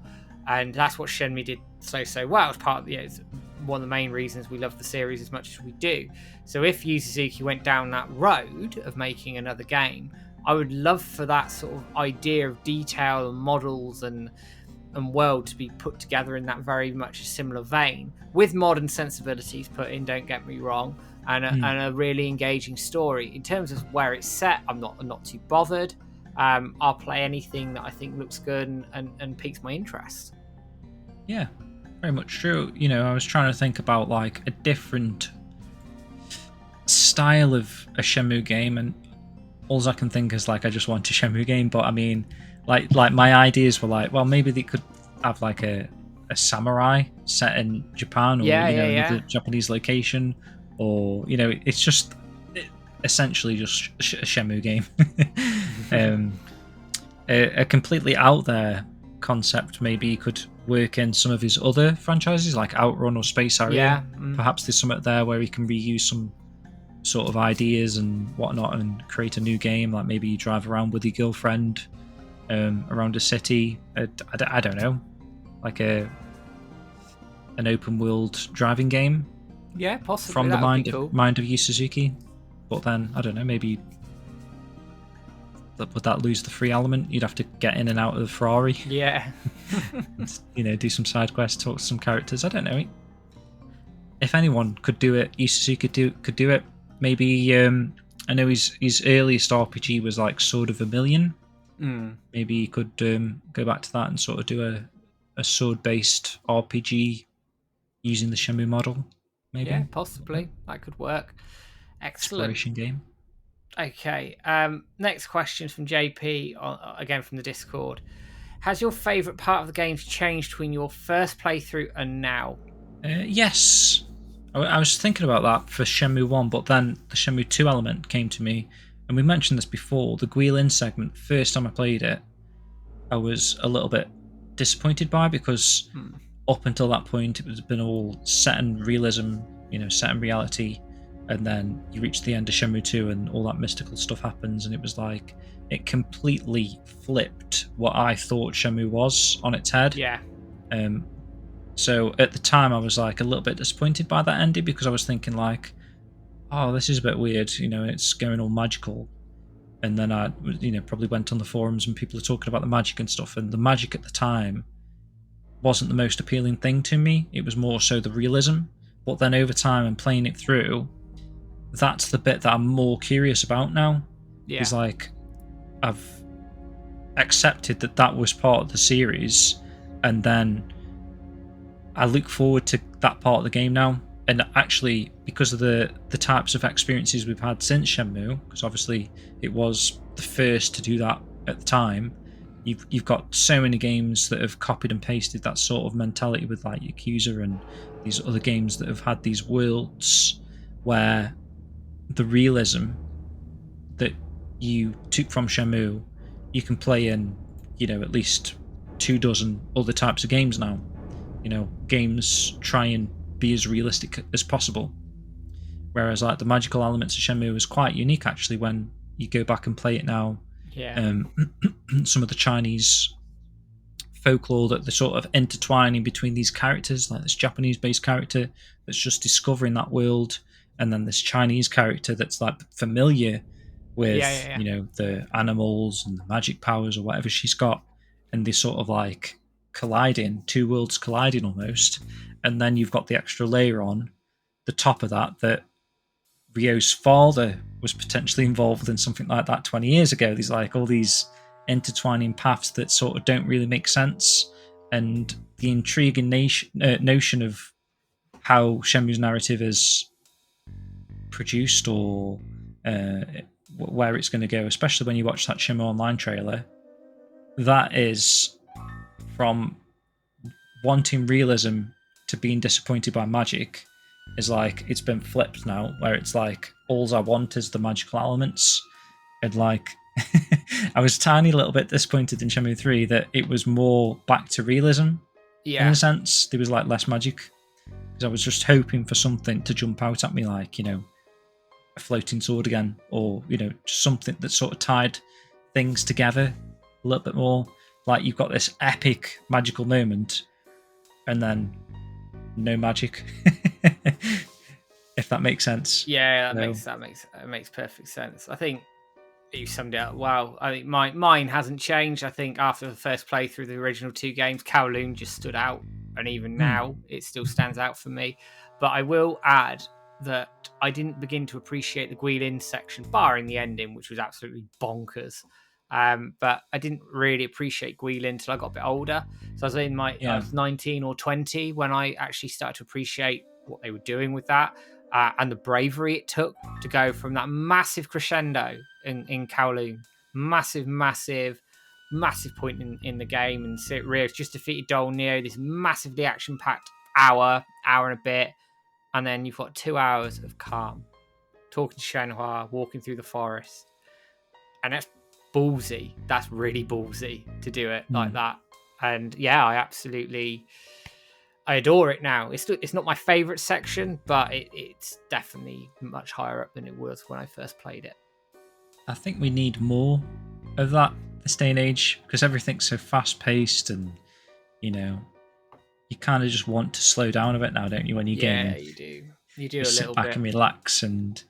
And that's what Shenmue did so well. It's part of it's one of the main reasons we love the series as much as we do. So if Yu Suzuki went down that road of making another game, I would love for that sort of idea of detail and models and world to be put together in that very much a similar vein, with modern sensibilities put in, don't get me wrong, and a really engaging story. In terms of where it's set, I'm not too bothered. I'll play anything that I think looks good and piques my interest. Yeah, very much true. You know, I was trying to think about like a different style of a Shenmue game, and all I can think is like, I just want a Shenmue game. But I mean, like my ideas were like, well, maybe they could have like a samurai set in Japan, or another Japanese location, or it's just essentially just a Shenmue game. A completely out there concept maybe could work in some of his other franchises like Outrun or Space Harrier. Perhaps there's something there where he can reuse some sort of ideas and whatnot and create a new game, like maybe you drive around with your girlfriend around a city. I don't know, like an open world driving game. Yeah, possibly. From the mind of Yu Suzuki. But then I don't know, maybe would that lose the free element? You'd have to get in and out of the Ferrari. Yeah. And, do some side quests, talk to some characters. I don't know. If anyone could do it, Yu Suzuki could do it. Maybe I know his earliest RPG was like Sword of Vermilion. Maybe he could go back to that and sort of do a sword-based RPG using the Shenmue model. Maybe. Yeah, possibly. That could work. Excellent. Exploration game. Okay. Next question from JP, again from the Discord. Has your favourite part of the games changed between your first playthrough and now? Yes. I was thinking about that for Shenmue 1, but then the Shenmue 2 element came to me. And we mentioned this before, the Guilin segment, first time I played it, I was a little bit disappointed by, because up until that point it was been all set in realism, set in reality, and then you reach the end of Shenmue 2 and all that mystical stuff happens, and it was like it completely flipped what I thought Shenmue was on its head. Yeah. So at the time I was like a little bit disappointed by that ending, because I was thinking like, oh, this is a bit weird, it's going all magical. And then I probably went on the forums and people are talking about the magic and stuff, and the magic at the time wasn't the most appealing thing to me. It was more so the realism. But then over time and playing it through, that's the bit that I'm more curious about now. Yeah. It's like I've accepted that was part of the series, and then I look forward to that part of the game now. And actually, because of the types of experiences we've had since Shenmue, because obviously it was the first to do that at the time, you've got so many games that have copied and pasted that sort of mentality, with like Yakuza and these other games that have had these worlds where the realism that you took from Shenmue, you can play in, at least 24 other types of games now. Games try and be as realistic as possible. Whereas like the magical elements of Shenmue was quite unique actually when you go back and play it now. Yeah. Some of the Chinese folklore that they're sort of intertwining between these characters, like this Japanese-based character that's just discovering that world, and then this Chinese character that's like familiar with the animals and the magic powers or whatever she's got, and they sort of like colliding, two worlds colliding almost. And then you've got the extra layer on the top of that Ryo's father was potentially involved in something like that 20 years ago. There's like all these intertwining paths that sort of don't really make sense, and the intriguing notion of how Shenmue's narrative is produced or where it's going to go, especially when you watch that Shenmue Online trailer, that is from wanting realism to being disappointed by magic, is like it's been flipped now, where it's like all I want is the magical elements. And like I was a tiny little bit disappointed in Shenmue 3 that it was more back to realism. In a sense, there was like less magic, because I was just hoping for something to jump out at me, like, a floating sword again, or just something that sort of tied things together a little bit more. Like you've got this epic magical moment and then no magic. If that makes sense. Yeah, that makes perfect sense. I think you summed it up well. I think mine hasn't changed. I think after the first playthrough of the original two games, Kowloon just stood out, and even now it still stands out for me. But I will add that I didn't begin to appreciate the Guilin section, barring the ending, which was absolutely bonkers. But I didn't really appreciate Guilin until I got a bit older. So I was I was 19 or 20 when I actually started to appreciate what they were doing with that, and the bravery it took to go from that massive crescendo in Kowloon, massive point in the game, and see Rio's just defeated Dol Neo, this massively action-packed hour and a bit, and then you've got 2 hours of calm, talking to Shenhua, walking through the forest, and that's ballsy. That's really ballsy to do it like that. And yeah, I adore it now. It's not my favorite section, but it's definitely much higher up than it was when I first played it. I think we need more of that this day and age, because everything's so fast paced, and you kind of just want to slow down a bit now, don't you? When you're gaming, you do. You do just a little sit back bit and relax, and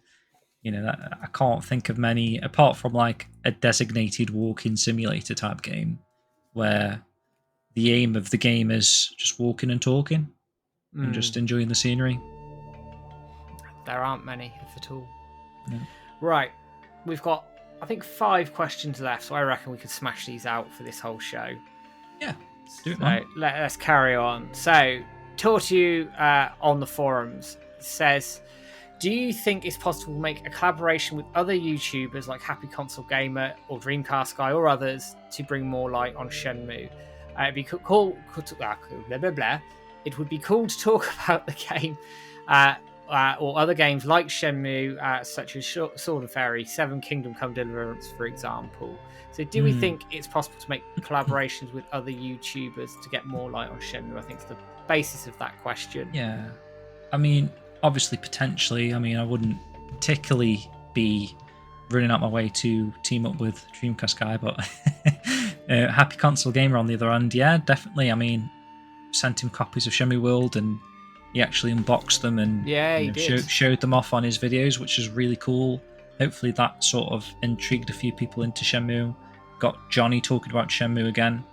I can't think of many apart from like a designated walking simulator type game where the aim of the game is just walking and talking and just enjoying the scenery. There aren't many, if at all. No. Right, we've got, I think, 5 questions left, so I reckon we could smash these out for this whole show. Yeah, do it, man. Let's carry on. So, Tortu on the forums says, do you think it's possible to make a collaboration with other YouTubers like Happy Console Gamer or Dreamcast Guy or others to bring more light on Shenmue? It'd be cool. It would be cool to talk about the game or other games like Shenmue, such as Sword and Fairy, Seven Kingdom Come Deliverance, for example. So do we think it's possible to make collaborations with other YouTubers to get more light on Shenmue? I think it's the basis of that question. Yeah. I mean, obviously, potentially. I mean, I wouldn't particularly be running out my way to team up with Dreamcast Guy, but Happy Console Gamer on the other hand, yeah, definitely. I mean, sent him copies of Shenmue World, and he actually unboxed them and showed them off on his videos, which is really cool. Hopefully that sort of intrigued a few people into Shenmue. Got Johnny talking about Shenmue again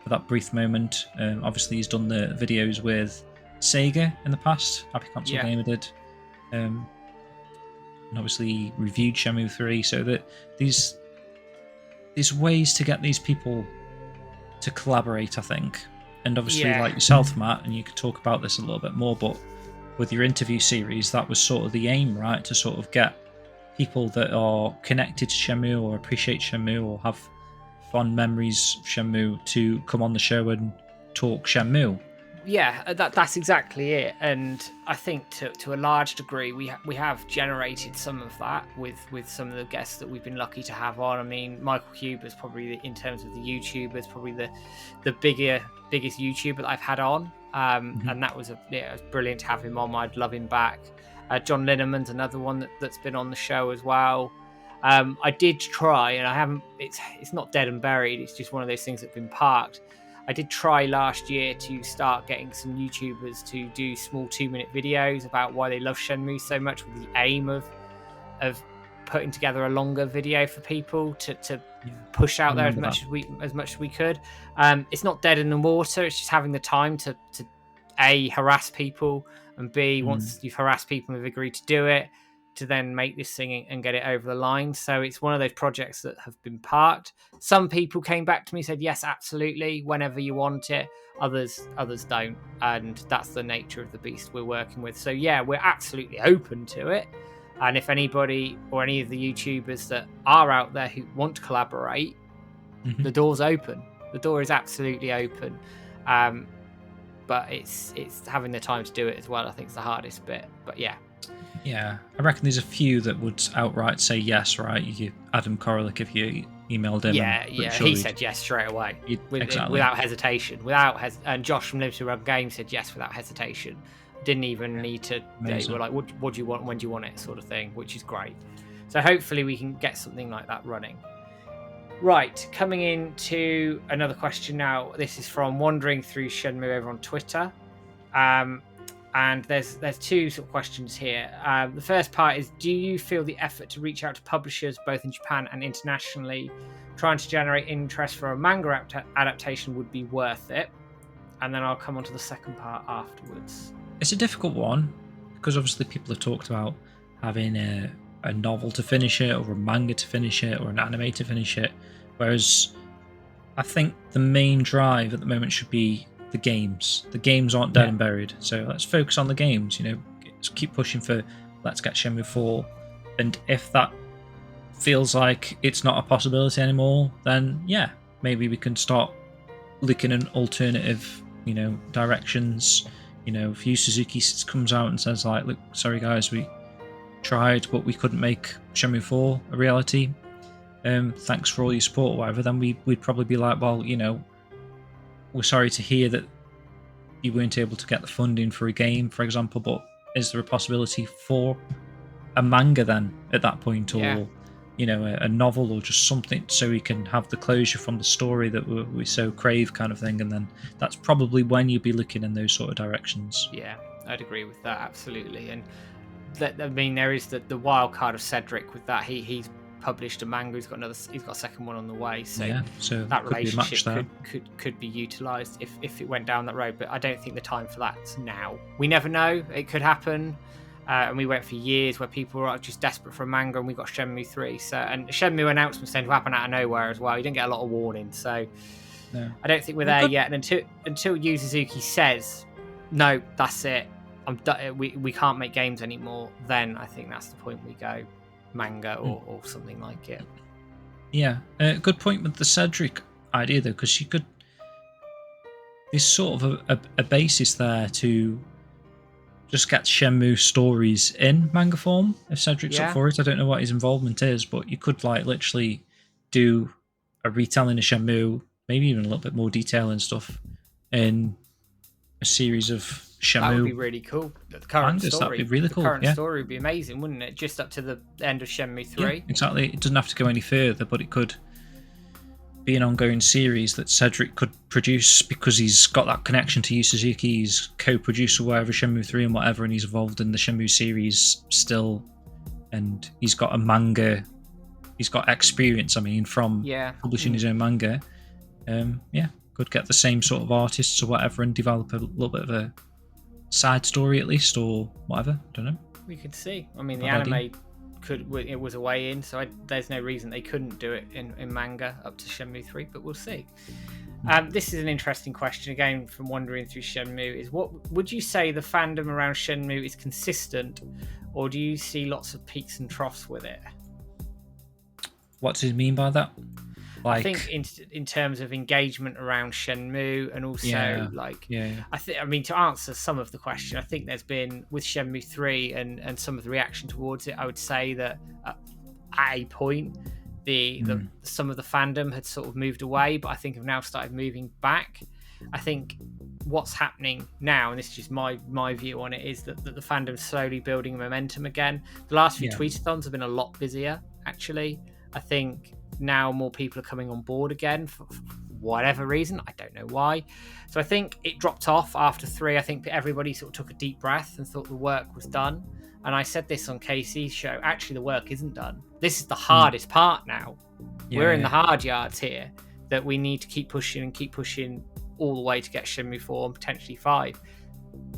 for that brief moment. Obviously he's done the videos with Sega in the past. Happy Console Gamer did. And obviously reviewed Shenmue 3, so that there's ways to get these people to collaborate, I think. And obviously, like yourself, Matt, and you could talk about this a little bit more, but with your interview series, that was sort of the aim, right? To sort of get people that are connected to Shenmue or appreciate Shenmue or have fond memories of Shenmue to come on the show and talk Shenmue. Yeah, that's exactly it. And I think to a large degree, we have generated some of that with some of the guests that we've been lucky to have on. I mean, Michael Huber's probably, in terms of the YouTubers, probably the biggest YouTuber that I've had on. And that was it was brilliant to have him on. I'd love him back. John Linneman's another one that's been on the show as well. I did try, and I haven't. It's not dead and buried. It's just one of those things that've been parked. I did try last year to start getting some YouTubers to do small 2-minute videos about why they love Shenmue so much, with the aim of putting together a longer video for people to push out there as much as we could. It's not dead in the water. It's just having the time to A, harass people, and B, once you've harassed people and have agreed to do it, to then make this thing and get it over the line. So it's one of those projects that have been parked. Some people came back to me, said yes, absolutely, whenever you want it. Others don't, and that's the nature of the beast we're working with. So yeah, we're absolutely open to it. And if anybody or any of the YouTubers that are out there who want to collaborate, the door's open. The door is absolutely open. But it's having the time to do it as well, I think, is the hardest bit. But yeah. Yeah, I reckon there's a few that would outright say yes, right? You Adam Koralik, if you emailed him. Yeah, he said yes straight away, without hesitation. And Josh from Limited Run Games said yes without hesitation. Didn't even need to. They were like, "What do you want? When do you want it?" sort of thing, which is great. So hopefully we can get something like that running. Right, coming into another question now. This is from Wandering Through Shenmue over on Twitter. And there's two sort of questions here. The first part is, do you feel the effort to reach out to publishers both in Japan and internationally, trying to generate interest for a manga adaptation would be worth it? And then I'll come on to the second part afterwards. It's a difficult one, because obviously people have talked about having a novel to finish it, or a manga to finish it, or an anime to finish it, whereas I think the main drive at the moment should be the games. The games aren't dead and buried, so let's focus on the games. Let's keep pushing for let's get Shenmue 4, and if that feels like it's not a possibility anymore, then yeah, maybe we can start looking at alternative directions. If Yu Suzuki comes out and says like, look, sorry guys, we tried but we couldn't make Shenmue 4 a reality, thanks for all your support or whatever, then we'd probably be like, well, we're sorry to hear that you weren't able to get the funding for a game, for example, but is there a possibility for a manga then at that point, or a novel, or just something so we can have the closure from the story that we so crave, kind of thing? And then that's probably when you'd be looking in those sort of directions. Yeah, I'd agree with that, absolutely. And there is the wild card of Cedric with that. He's published a manga. He's got a second one on the way. So that relationship could be utilised if it went down that road. But I don't think the time for that's now. We never know. It could happen. And we went for years where people were just desperate for a manga, and we got Shenmue 3. And Shenmue announcements tend to happen out of nowhere as well. You didn't get a lot of warning. So I don't think we're there yet. And until Yu Suzuki says, no, that's it, I'm done, we can't make games anymore, then I think that's the point we go manga or something like it. Yeah, good point with the Cedric idea though, because there's sort of a basis there to just get Shenmue stories in manga form if Cedric's up for it. I don't know what his involvement is, but you could literally do a retelling of Shenmue, maybe even a little bit more detail and stuff, in a series of Shenmue. That would be really cool. The current story, that'd be really cool. The current story would be amazing, wouldn't it? Just up to the end of Shenmue 3. Yeah, exactly. It doesn't have to go any further, but it could be an ongoing series that Cedric could produce because he's got that connection to Yu Suzuki. He's co-producer wherever Shenmue 3 and whatever, and he's involved in the Shenmue series still, and he's got a manga. He's got experience, from publishing his own manga. Could get the same sort of artists or whatever and develop a little bit of a side story at least, or whatever. I don't know. We could see. The anime it was a way in, so there's no reason they couldn't do it in manga up to Shenmue 3, but we'll see. This is an interesting question again from Wandering Through Shenmue. Is what would you say the fandom around Shenmue is consistent, or do you see lots of peaks and troughs with it? What does he mean by that? I think in terms of engagement around Shenmue, and also to answer some of the question, I think there's been with Shenmue 3 and some of the reaction towards it, I would say that at a point some of the fandom had sort of moved away, but I think have now started moving back. I think what's happening now, and this is just my view on it, is that the fandom's slowly building momentum again. The last few tweetathons have been a lot busier, actually. I think now more people are coming on board again for whatever reason. I don't know why. So I think it dropped off after 3. I think everybody sort of took a deep breath and thought the work was done. And I said this on Casey's show. Actually, the work isn't done. This is the hardest part now. We're in the hard yards here that we need to keep pushing all the way to get Shenmue 4 and potentially 5.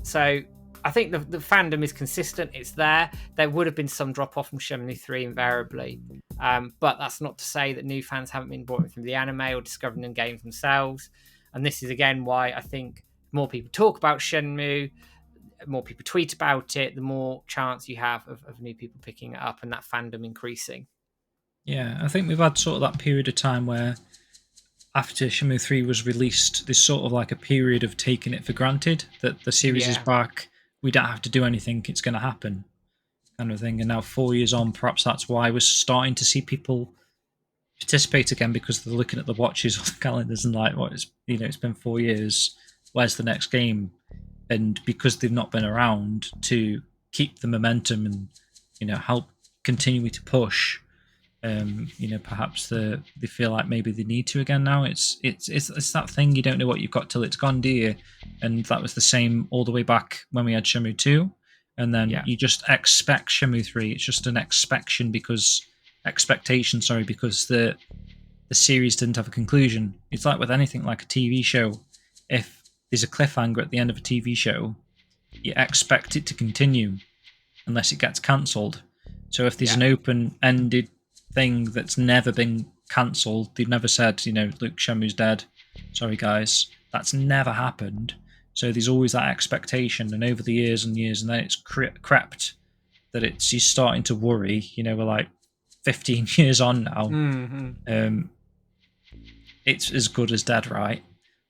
So I think the fandom is consistent. It's there. There would have been some drop off from Shenmue 3 invariably. But that's not to say that new fans haven't been brought in from the anime or discovering the games themselves. And this is again why I think more people talk about Shenmue, more people tweet about it, the more chance you have of new people picking it up and that fandom increasing. Yeah, I think we've had sort of that period of time where after Shenmue 3 was released, there's sort of like a period of taking it for granted that the series is back, we don't have to do anything, it's going to happen, kind of thing. And now 4 years on, perhaps that's why we're starting to see people participate again, because they're looking at the watches or the calendars and like, it's been 4 years, where's the next game? And because they've not been around to keep the momentum and, help continue to push, perhaps they feel like maybe they need to again now. It's that thing, you don't know what you've got till it's gone, do you? And that was the same all the way back when we had Shenmue 2, and then you just expect Shenmue 3. It's just an expectation because the series didn't have a conclusion. It's like with anything, like a TV show. If there's a cliffhanger at the end of a TV show, you expect it to continue unless it gets cancelled. So if there's an open-ended thing that's never been cancelled, they've never said, Luke, Shenmue's dead. Sorry, guys. That's never happened. So there's always that expectation, and over the years and years, and then it's crept that you're starting to worry. We're like 15 years on now. Mm-hmm. It's as good as dead, right?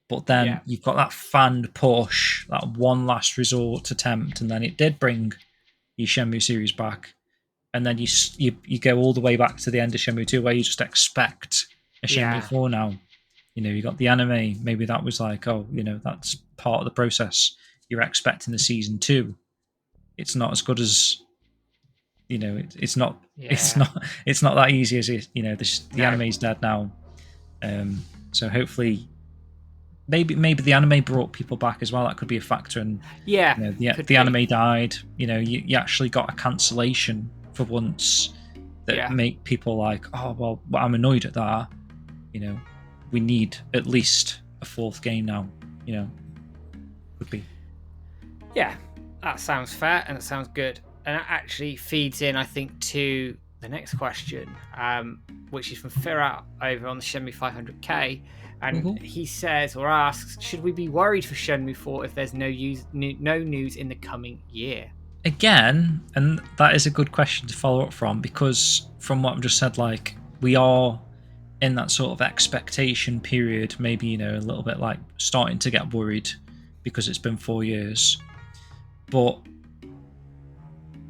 But then you've got that fan push, that one last resort attempt, and then it did bring your Shenmue series back. And then you go all the way back to the end of Shenmue 2, where you just expect a Shenmue 4 now. You got the anime. Maybe that was like, that's part of the process. You're expecting the season 2. It's not as good as, it's not that easy as it. The anime's dead now. So hopefully, maybe the anime brought people back as well. That could be a factor. And the anime died. You actually got a cancellation for once that make people like, oh well, I'm annoyed at that. We need at least a 4th game now. Could be. Yeah, that sounds fair and it sounds good, and that actually feeds in, I think, to the next question, which is from Firat over on the Shenmue 500k, and he says or asks, should we be worried for Shenmue 4 if there's no news in the coming year? Again, and that is a good question to follow up from, because from what I've just said, like, we are in that sort of expectation period, maybe, a little bit like starting to get worried because it's been 4 years.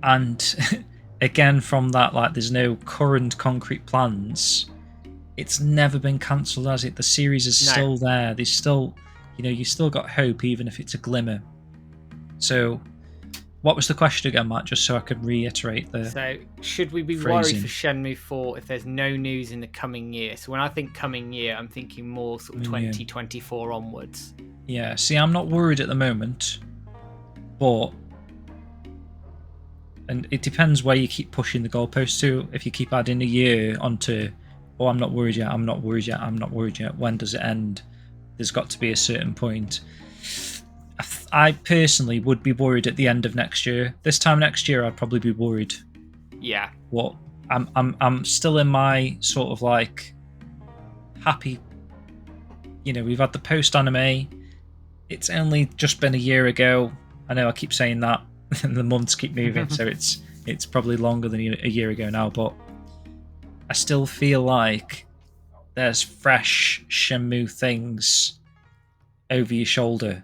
And again, from that, like, there's no current concrete plans. It's never been cancelled, has it? The series is still there. There's still, you still got hope, even if it's a glimmer. So, what was the question again, Matt? Just so I could reiterate the. So, should we be worried for Shenmue 4 if there's no news in the coming year? So, when I think coming year, I'm thinking more sort of 2024 onwards. Yeah. See, I'm not worried at the moment, and it depends where you keep pushing the goalposts to. If you keep adding a year onto, I'm not worried yet, I'm not worried yet, I'm not worried yet. When does it end? There's got to be a certain point. I personally would be worried at the end of next year. This time next year, I'd probably be worried. Yeah. Well, I'm still in my sort of like happy. We've had the post anime. It's only just been a year ago. I know I keep saying that, and the months keep moving, so it's probably longer than a year ago now. But I still feel like there's fresh Shenmue things over your shoulder.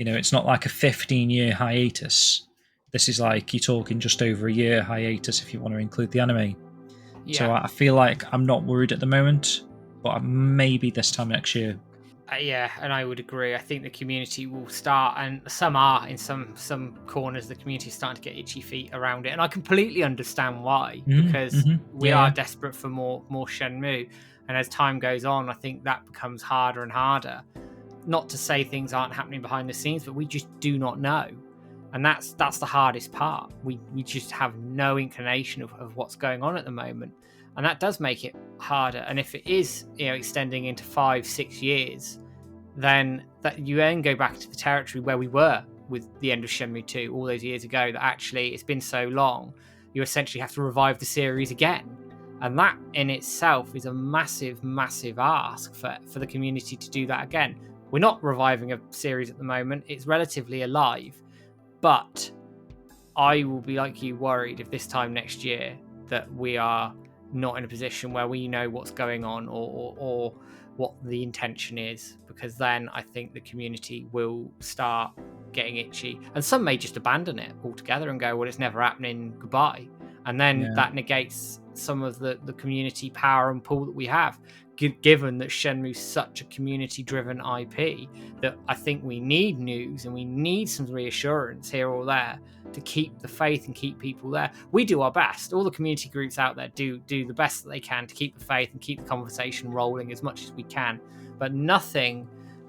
It's not like a 15-year hiatus. This is like, you're talking just over a year hiatus if you want to include the anime. Yeah. So I feel like I'm not worried at the moment, but maybe this time next year. Yeah, and I would agree. I think the community will start, and some are in some corners. The community is starting to get itchy feet around it, and I completely understand why. Because we are desperate for more Shenmue, and as time goes on, I think that becomes harder and harder. Not to say things aren't happening behind the scenes, but we just do not know, and that's the hardest part. We just have no inclination of what's going on at the moment, and that does make it harder. And if it is, extending into 5-6 years, then that you then go back to the territory where we were with the end of Shenmue 2 all those years ago, that actually it's been so long, you essentially have to revive the series again. And that in itself is a massive ask for the community to do that again. We're not reviving a series at the moment. It's relatively alive, but I will be like you, worried if this time next year that we are not in a position where we know what's going on or what the intention is, because then I think the community will start getting itchy, and some may just abandon it altogether and go, well, it's never happening, goodbye. And then that negates some of the community power and pull that we have, given that Shenmue's such a community-driven IP, that I think we need news and we need some reassurance here or there to keep the faith and keep people there. We do our best. All the community groups out there do the best that they can to keep the faith and keep the conversation rolling as much as we can. But nothing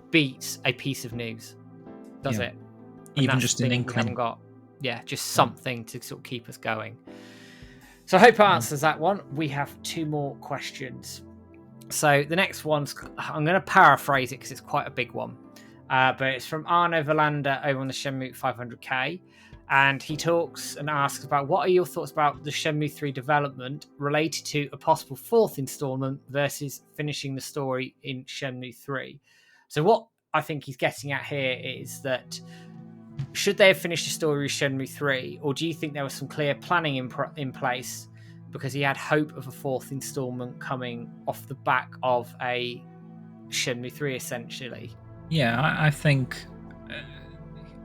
beats a piece of news, does it? And even just an inkling. We haven't got, just something to sort of keep us going. So I hope it answers that one. We have 2 more questions. So the next one's, I'm going to paraphrase it because it's quite a big one. But it's from Arno Verlander over on the Shenmue 500k. And he talks and asks about, what are your thoughts about the Shenmue 3 development related to a possible 4th installment versus finishing the story in Shenmue 3? So what I think he's getting at here is that, should they have finished the story of Shenmue 3, or do you think there was some clear planning in place because he had hope of a 4th installment coming off the back of a Shenmue 3, essentially? Yeah, I think,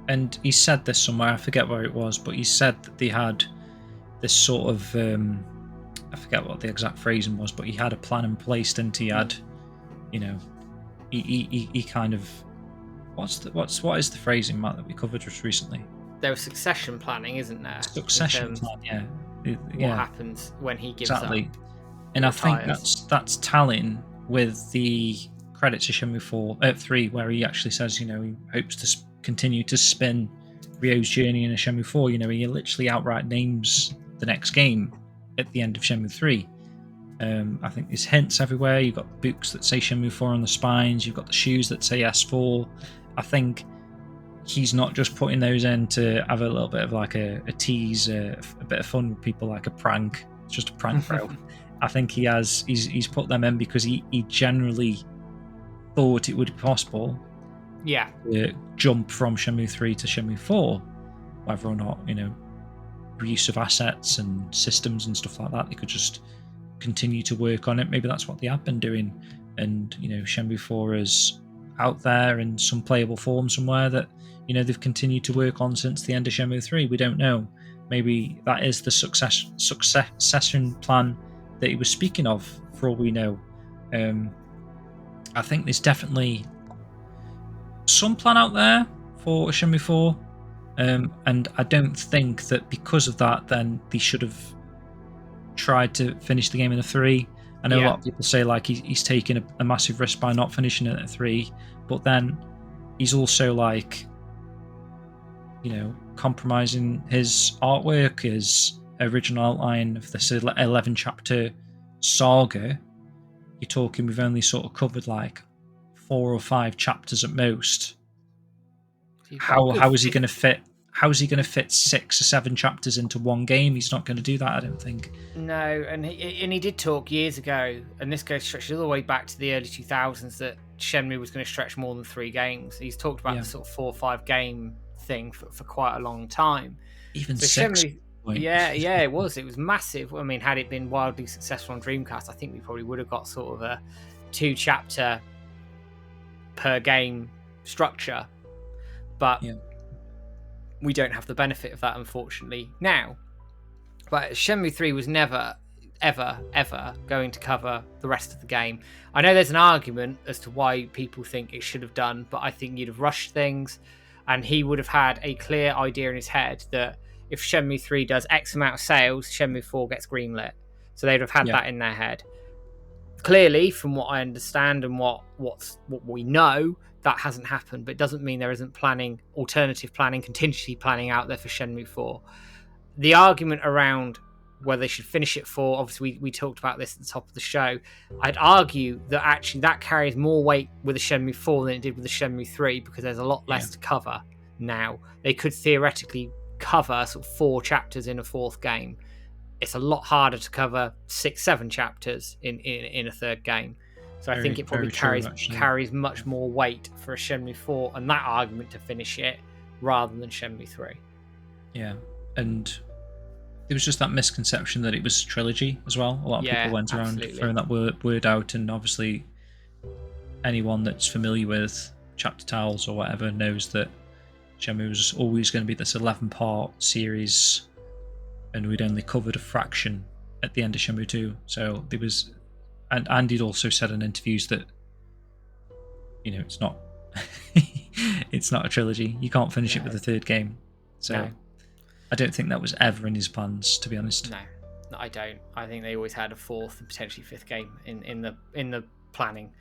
and he said this somewhere, I forget where it was, but he said that they had this sort of, I forget what the exact phrasing was, but he had a plan in place, didn't he? Had, he kind of, what is the phrasing, Matt, that we covered just recently? There was succession planning, isn't there? Succession plan, yeah. What happens when he gives up? And I think that's telling with the credits of Shenmue 3, where he actually says, he hopes to continue to spin Ryo's journey in a Shenmue 4. He literally outright names the next game at the end of Shenmue 3. I think there's hints everywhere. You've got books that say Shenmue 4 on the spines. You've got the shoes that say S4. I think he's not just putting those in to have a little bit of like a tease, a bit of fun with people, like a prank. It's just a prank, bro. I think he's put them in because he generally thought it would be possible to jump from Shenmue 3 to Shenmue 4, whether or not, reuse of assets and systems and stuff like that, they could just continue to work on it. Maybe that's what they have been doing, and Shenmue 4 is out there in some playable form somewhere that they've continued to work on since the end of Shenmue 3. We don't know. Maybe that is the succession plan that he was speaking of, for all we know. I think there's definitely some plan out there for Shenmue 4, and I don't think that because of that, then they should have tried to finish the game in a 3. I know a lot of people say like he's taken a massive risk by not finishing it at 3, but then he's also like, compromising his artwork, his original outline of this 11 chapter saga. You're talking, we've only sort of covered like 4 or 5 chapters at most. How is he going to fit? How is he going to fit 6 or 7 chapters into one game? He's not going to do that, I don't think. No, and he did talk years ago, and this stretches all the way back to the early 2000s, that Shenmue was going to stretch more than 3 games. He's talked about the sort of 4 or 5 game thing for quite a long time. Even so 6. Shenmue, it was massive. I mean, had it been wildly successful on Dreamcast, I think we probably would have got sort of a 2 chapter per game structure, but we don't have the benefit of that, unfortunately, now. But Shenmue 3 was never ever going to cover the rest of the game. I know there's an argument as to why people think it should have done, but I think you'd have rushed things, and he would have had a clear idea in his head that if Shenmue 3 does X amount of sales, Shenmue 4 gets greenlit. So they'd have had that in their head. Clearly, from what I understand and what we know, that hasn't happened, but it doesn't mean there isn't alternative planning, contingency planning out there for Shenmue 4. The argument around whether they should finish it for, obviously we talked about this at the top of the show, I'd argue that actually that carries more weight with the Shenmue 4 than it did with the Shenmue 3, because there's a lot less to cover now. They could theoretically cover sort of 4 chapters in a 4th game. It's a lot harder to cover 6-7 chapters in a 3rd game. So I think it probably carries much more weight for a Shenmue 4 and that argument to finish it rather than Shenmue 3. Yeah, and there was just that misconception that it was a trilogy as well. A lot of people went around throwing that word out, and obviously anyone that's familiar with chapter titles or whatever knows that Shenmue was always going to be this 11-part series, and we'd only covered a fraction at the end of Shenmue 2. So there was, and Andy'd also said in interviews that, it's not it's not a trilogy. You can't finish it with a 3rd game. So I don't think that was ever in his plans, to be honest. No, I don't. I think they always had a 4th and potentially 5th game in the planning.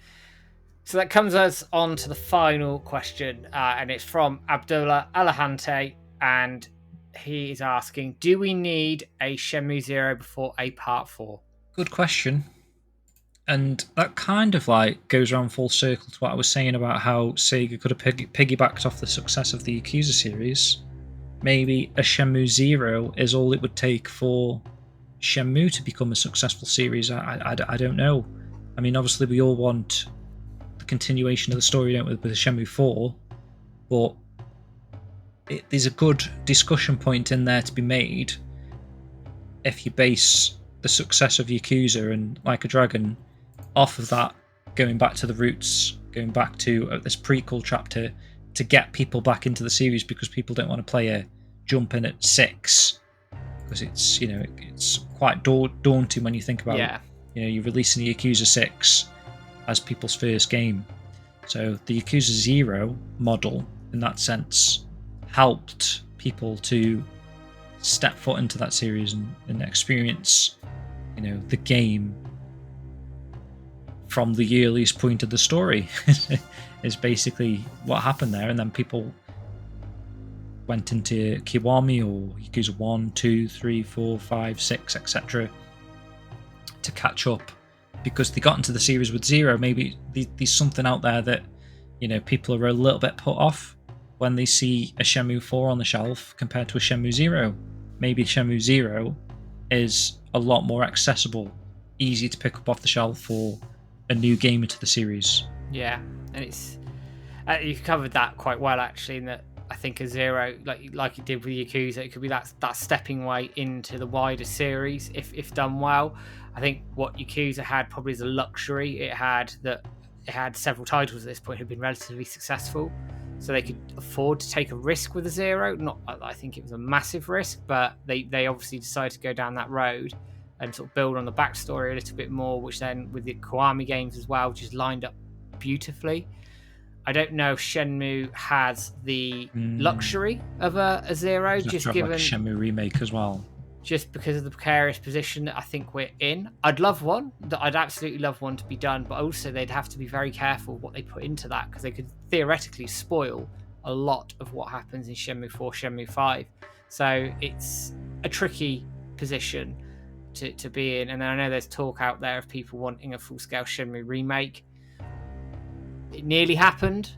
So that comes us on to the final question, and it's from Abdullah Alahante, and he is asking, do we need a Shenmue 0 before a Part 4? Good question. And that kind of goes around full circle to what I was saying about how Sega could have piggybacked off the success of the Yakuza series. Maybe a Shenmue 0 is all it would take for Shenmue to become a successful series. I don't know. I mean, obviously we all want the continuation of the story, don't we, with Shenmue 4, but there's a good discussion point in there to be made if you base the success of Yakuza and Like a Dragon off of that, going back to the roots, going back to this prequel chapter to get people back into the series, because people don't want to play a jump in at 6, because it's it's quite daunting when you think about you're releasing the Yakuza 6 as people's first game. So the Yakuza 0 model in that sense helped people to step foot into that series and experience the game from the earliest point of the story is basically what happened there. And then people went into Kiwami or Yakuza 1, 2, 3, 4, 5, 6, etc. to catch up, because they got into the series with 0. Maybe there's something out there that people are a little bit put off when they see a Shenmue 4 on the shelf compared to a Shenmue 0. Maybe Shenmue 0 is a lot more accessible, easy to pick up off the shelf for a new gamer to the series. Yeah, and it's you've covered that quite well actually, in that I think a 0, like it did with Yakuza, it could be that stepping way into the wider series if done well. I think what Yakuza had probably is a luxury. It had several titles at this point who've been relatively successful, so they could afford to take a risk with a 0. Not, I think it was a massive risk, but they obviously decided to go down that road and sort of build on the backstory a little bit more, which then with the Kiwami games as well just lined up beautifully. I don't know if Shenmue has the luxury of a 0, just given like a Shenmue remake as well, just because of the precarious position that I think we're in. I'd love one. I'd absolutely love one to be done, but also they'd have to be very careful what they put into that, because they could theoretically spoil a lot of what happens in Shenmue 4, Shenmue 5. So it's a tricky position to be in. And then I know there's talk out there of people wanting a full-scale Shenmue remake. It nearly happened.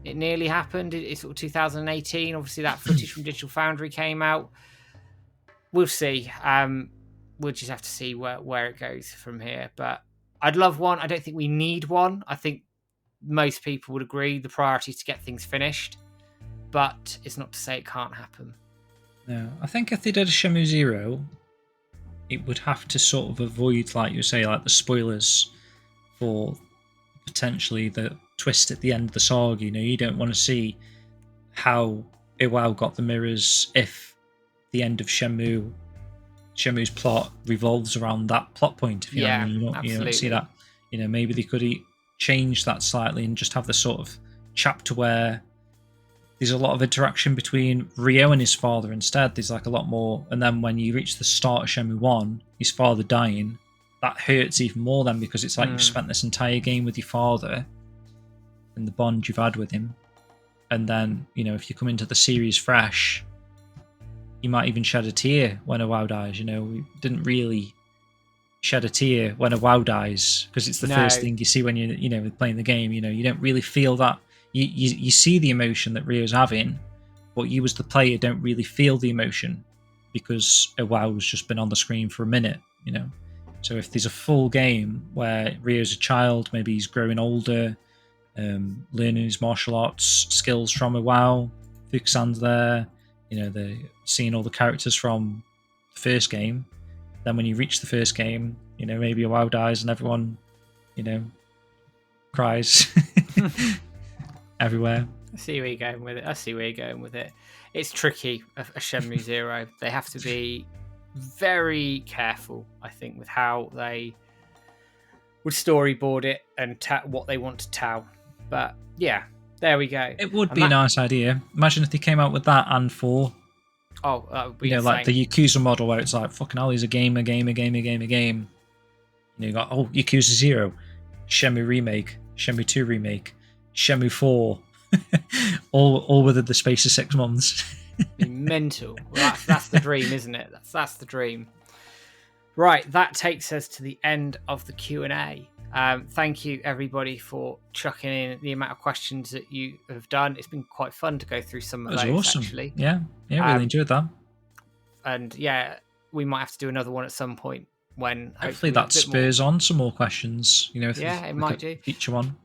It's sort of 2018. Obviously, that footage from Digital Foundry came out. We'll see. We'll just have to see where it goes from here. But I'd love one. I don't think we need one. I think most people would agree the priority is to get things finished. But it's not to say it can't happen. No, I think if they did a Shenmue 0, it would have to sort of avoid, like you say, like the spoilers for potentially the twist at the end of the saga. You don't want to see how Iwao got the mirrors if the end of Shenmue Shenmue's plot revolves around that plot point. If you know what I mean, you absolutely. don't see that. Maybe they could change that slightly and just have the sort of chapter where there's a lot of interaction between Ryo and his father instead. There's like a lot more, and then when you reach the start of Shenmue 1, his father dying, that hurts even more then, because it's like you've spent this entire game with your father and the bond you've had with him, and then if you come into the series fresh, you might even shed a tear when a WoW dies. We didn't really shed a tear when a WoW dies, because it's the first thing you see when you're playing the game. You don't really feel that. You see the emotion that Ryo's having, but you as the player don't really feel the emotion because a WoW's just been on the screen for a minute. So if there's a full game where Ryo's a child, maybe he's growing older, learning his martial arts skills from a WoW, Fukusan's there, they're seeing all the characters from the first game. Then when you reach the first game, maybe a WoW dies and everyone, cries everywhere. I see where you're going with it. It's tricky, a Shenmue Zero. They have to be very careful, I think, with how they would storyboard it and what they want to tell. But yeah, there we go. It would be a nice idea. Imagine if they came out with that and 4. Oh, that would be insane. Like the Yakuza model, where it's like, fucking hell, he's a game. You got, Yakuza 0, Shenmue remake, Shenmue 2 remake, Shenmue 4, all within the space of 6 months. Be mental. Well, that's the dream, isn't it? That's the dream. Right, that takes us to the end of the Q&A. Thank you, everybody, for chucking in the amount of questions that you have done. It's been quite fun to go through some of those. Awesome. Actually. Yeah, really enjoyed that. And yeah, we might have to do another one at some point when hopefully that spurs on some more questions. It might do. Future one.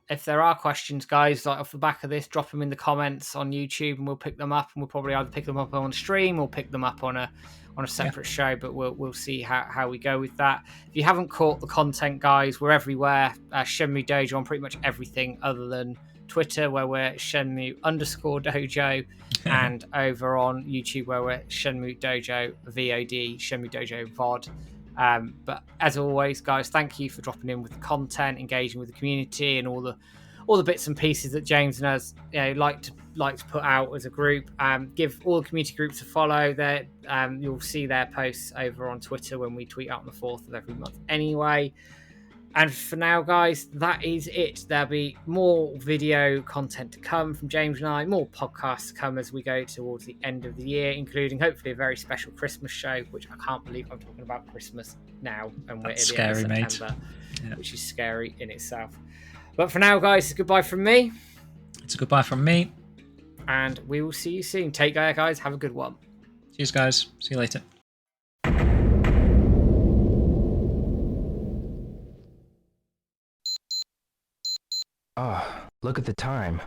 If there are questions, guys, like off the back of this, drop them in the comments on YouTube, and we'll pick them up. And we'll probably either pick them up on stream or pick them up on a separate show. But we'll see how we go with that. If you haven't caught the content, guys, we're everywhere. Shenmue Dojo on pretty much everything other than Twitter, where we're Shenmue_Dojo, and over on YouTube, where we're Shenmue Dojo VOD, Shenmue Dojo VOD. But as always, guys, thank you for dropping in with the content, engaging with the community, and all the bits and pieces that James and us like to put out as a group. Give all the community groups a follow. There, you'll see their posts over on Twitter when we tweet out on the 4th of every month. Anyway, and for now, guys, that is it. There'll be more video content to come from James and I, more podcasts to come as we go towards the end of the year, including hopefully a very special Christmas show, which I can't believe I'm talking about Christmas now, and we're at the end of September, which is scary in itself. But for now, guys, it's goodbye from me. It's a goodbye from me. And we will see you soon. Take care, guys. Have a good one. Cheers, guys. See you later. Oh, look at the time.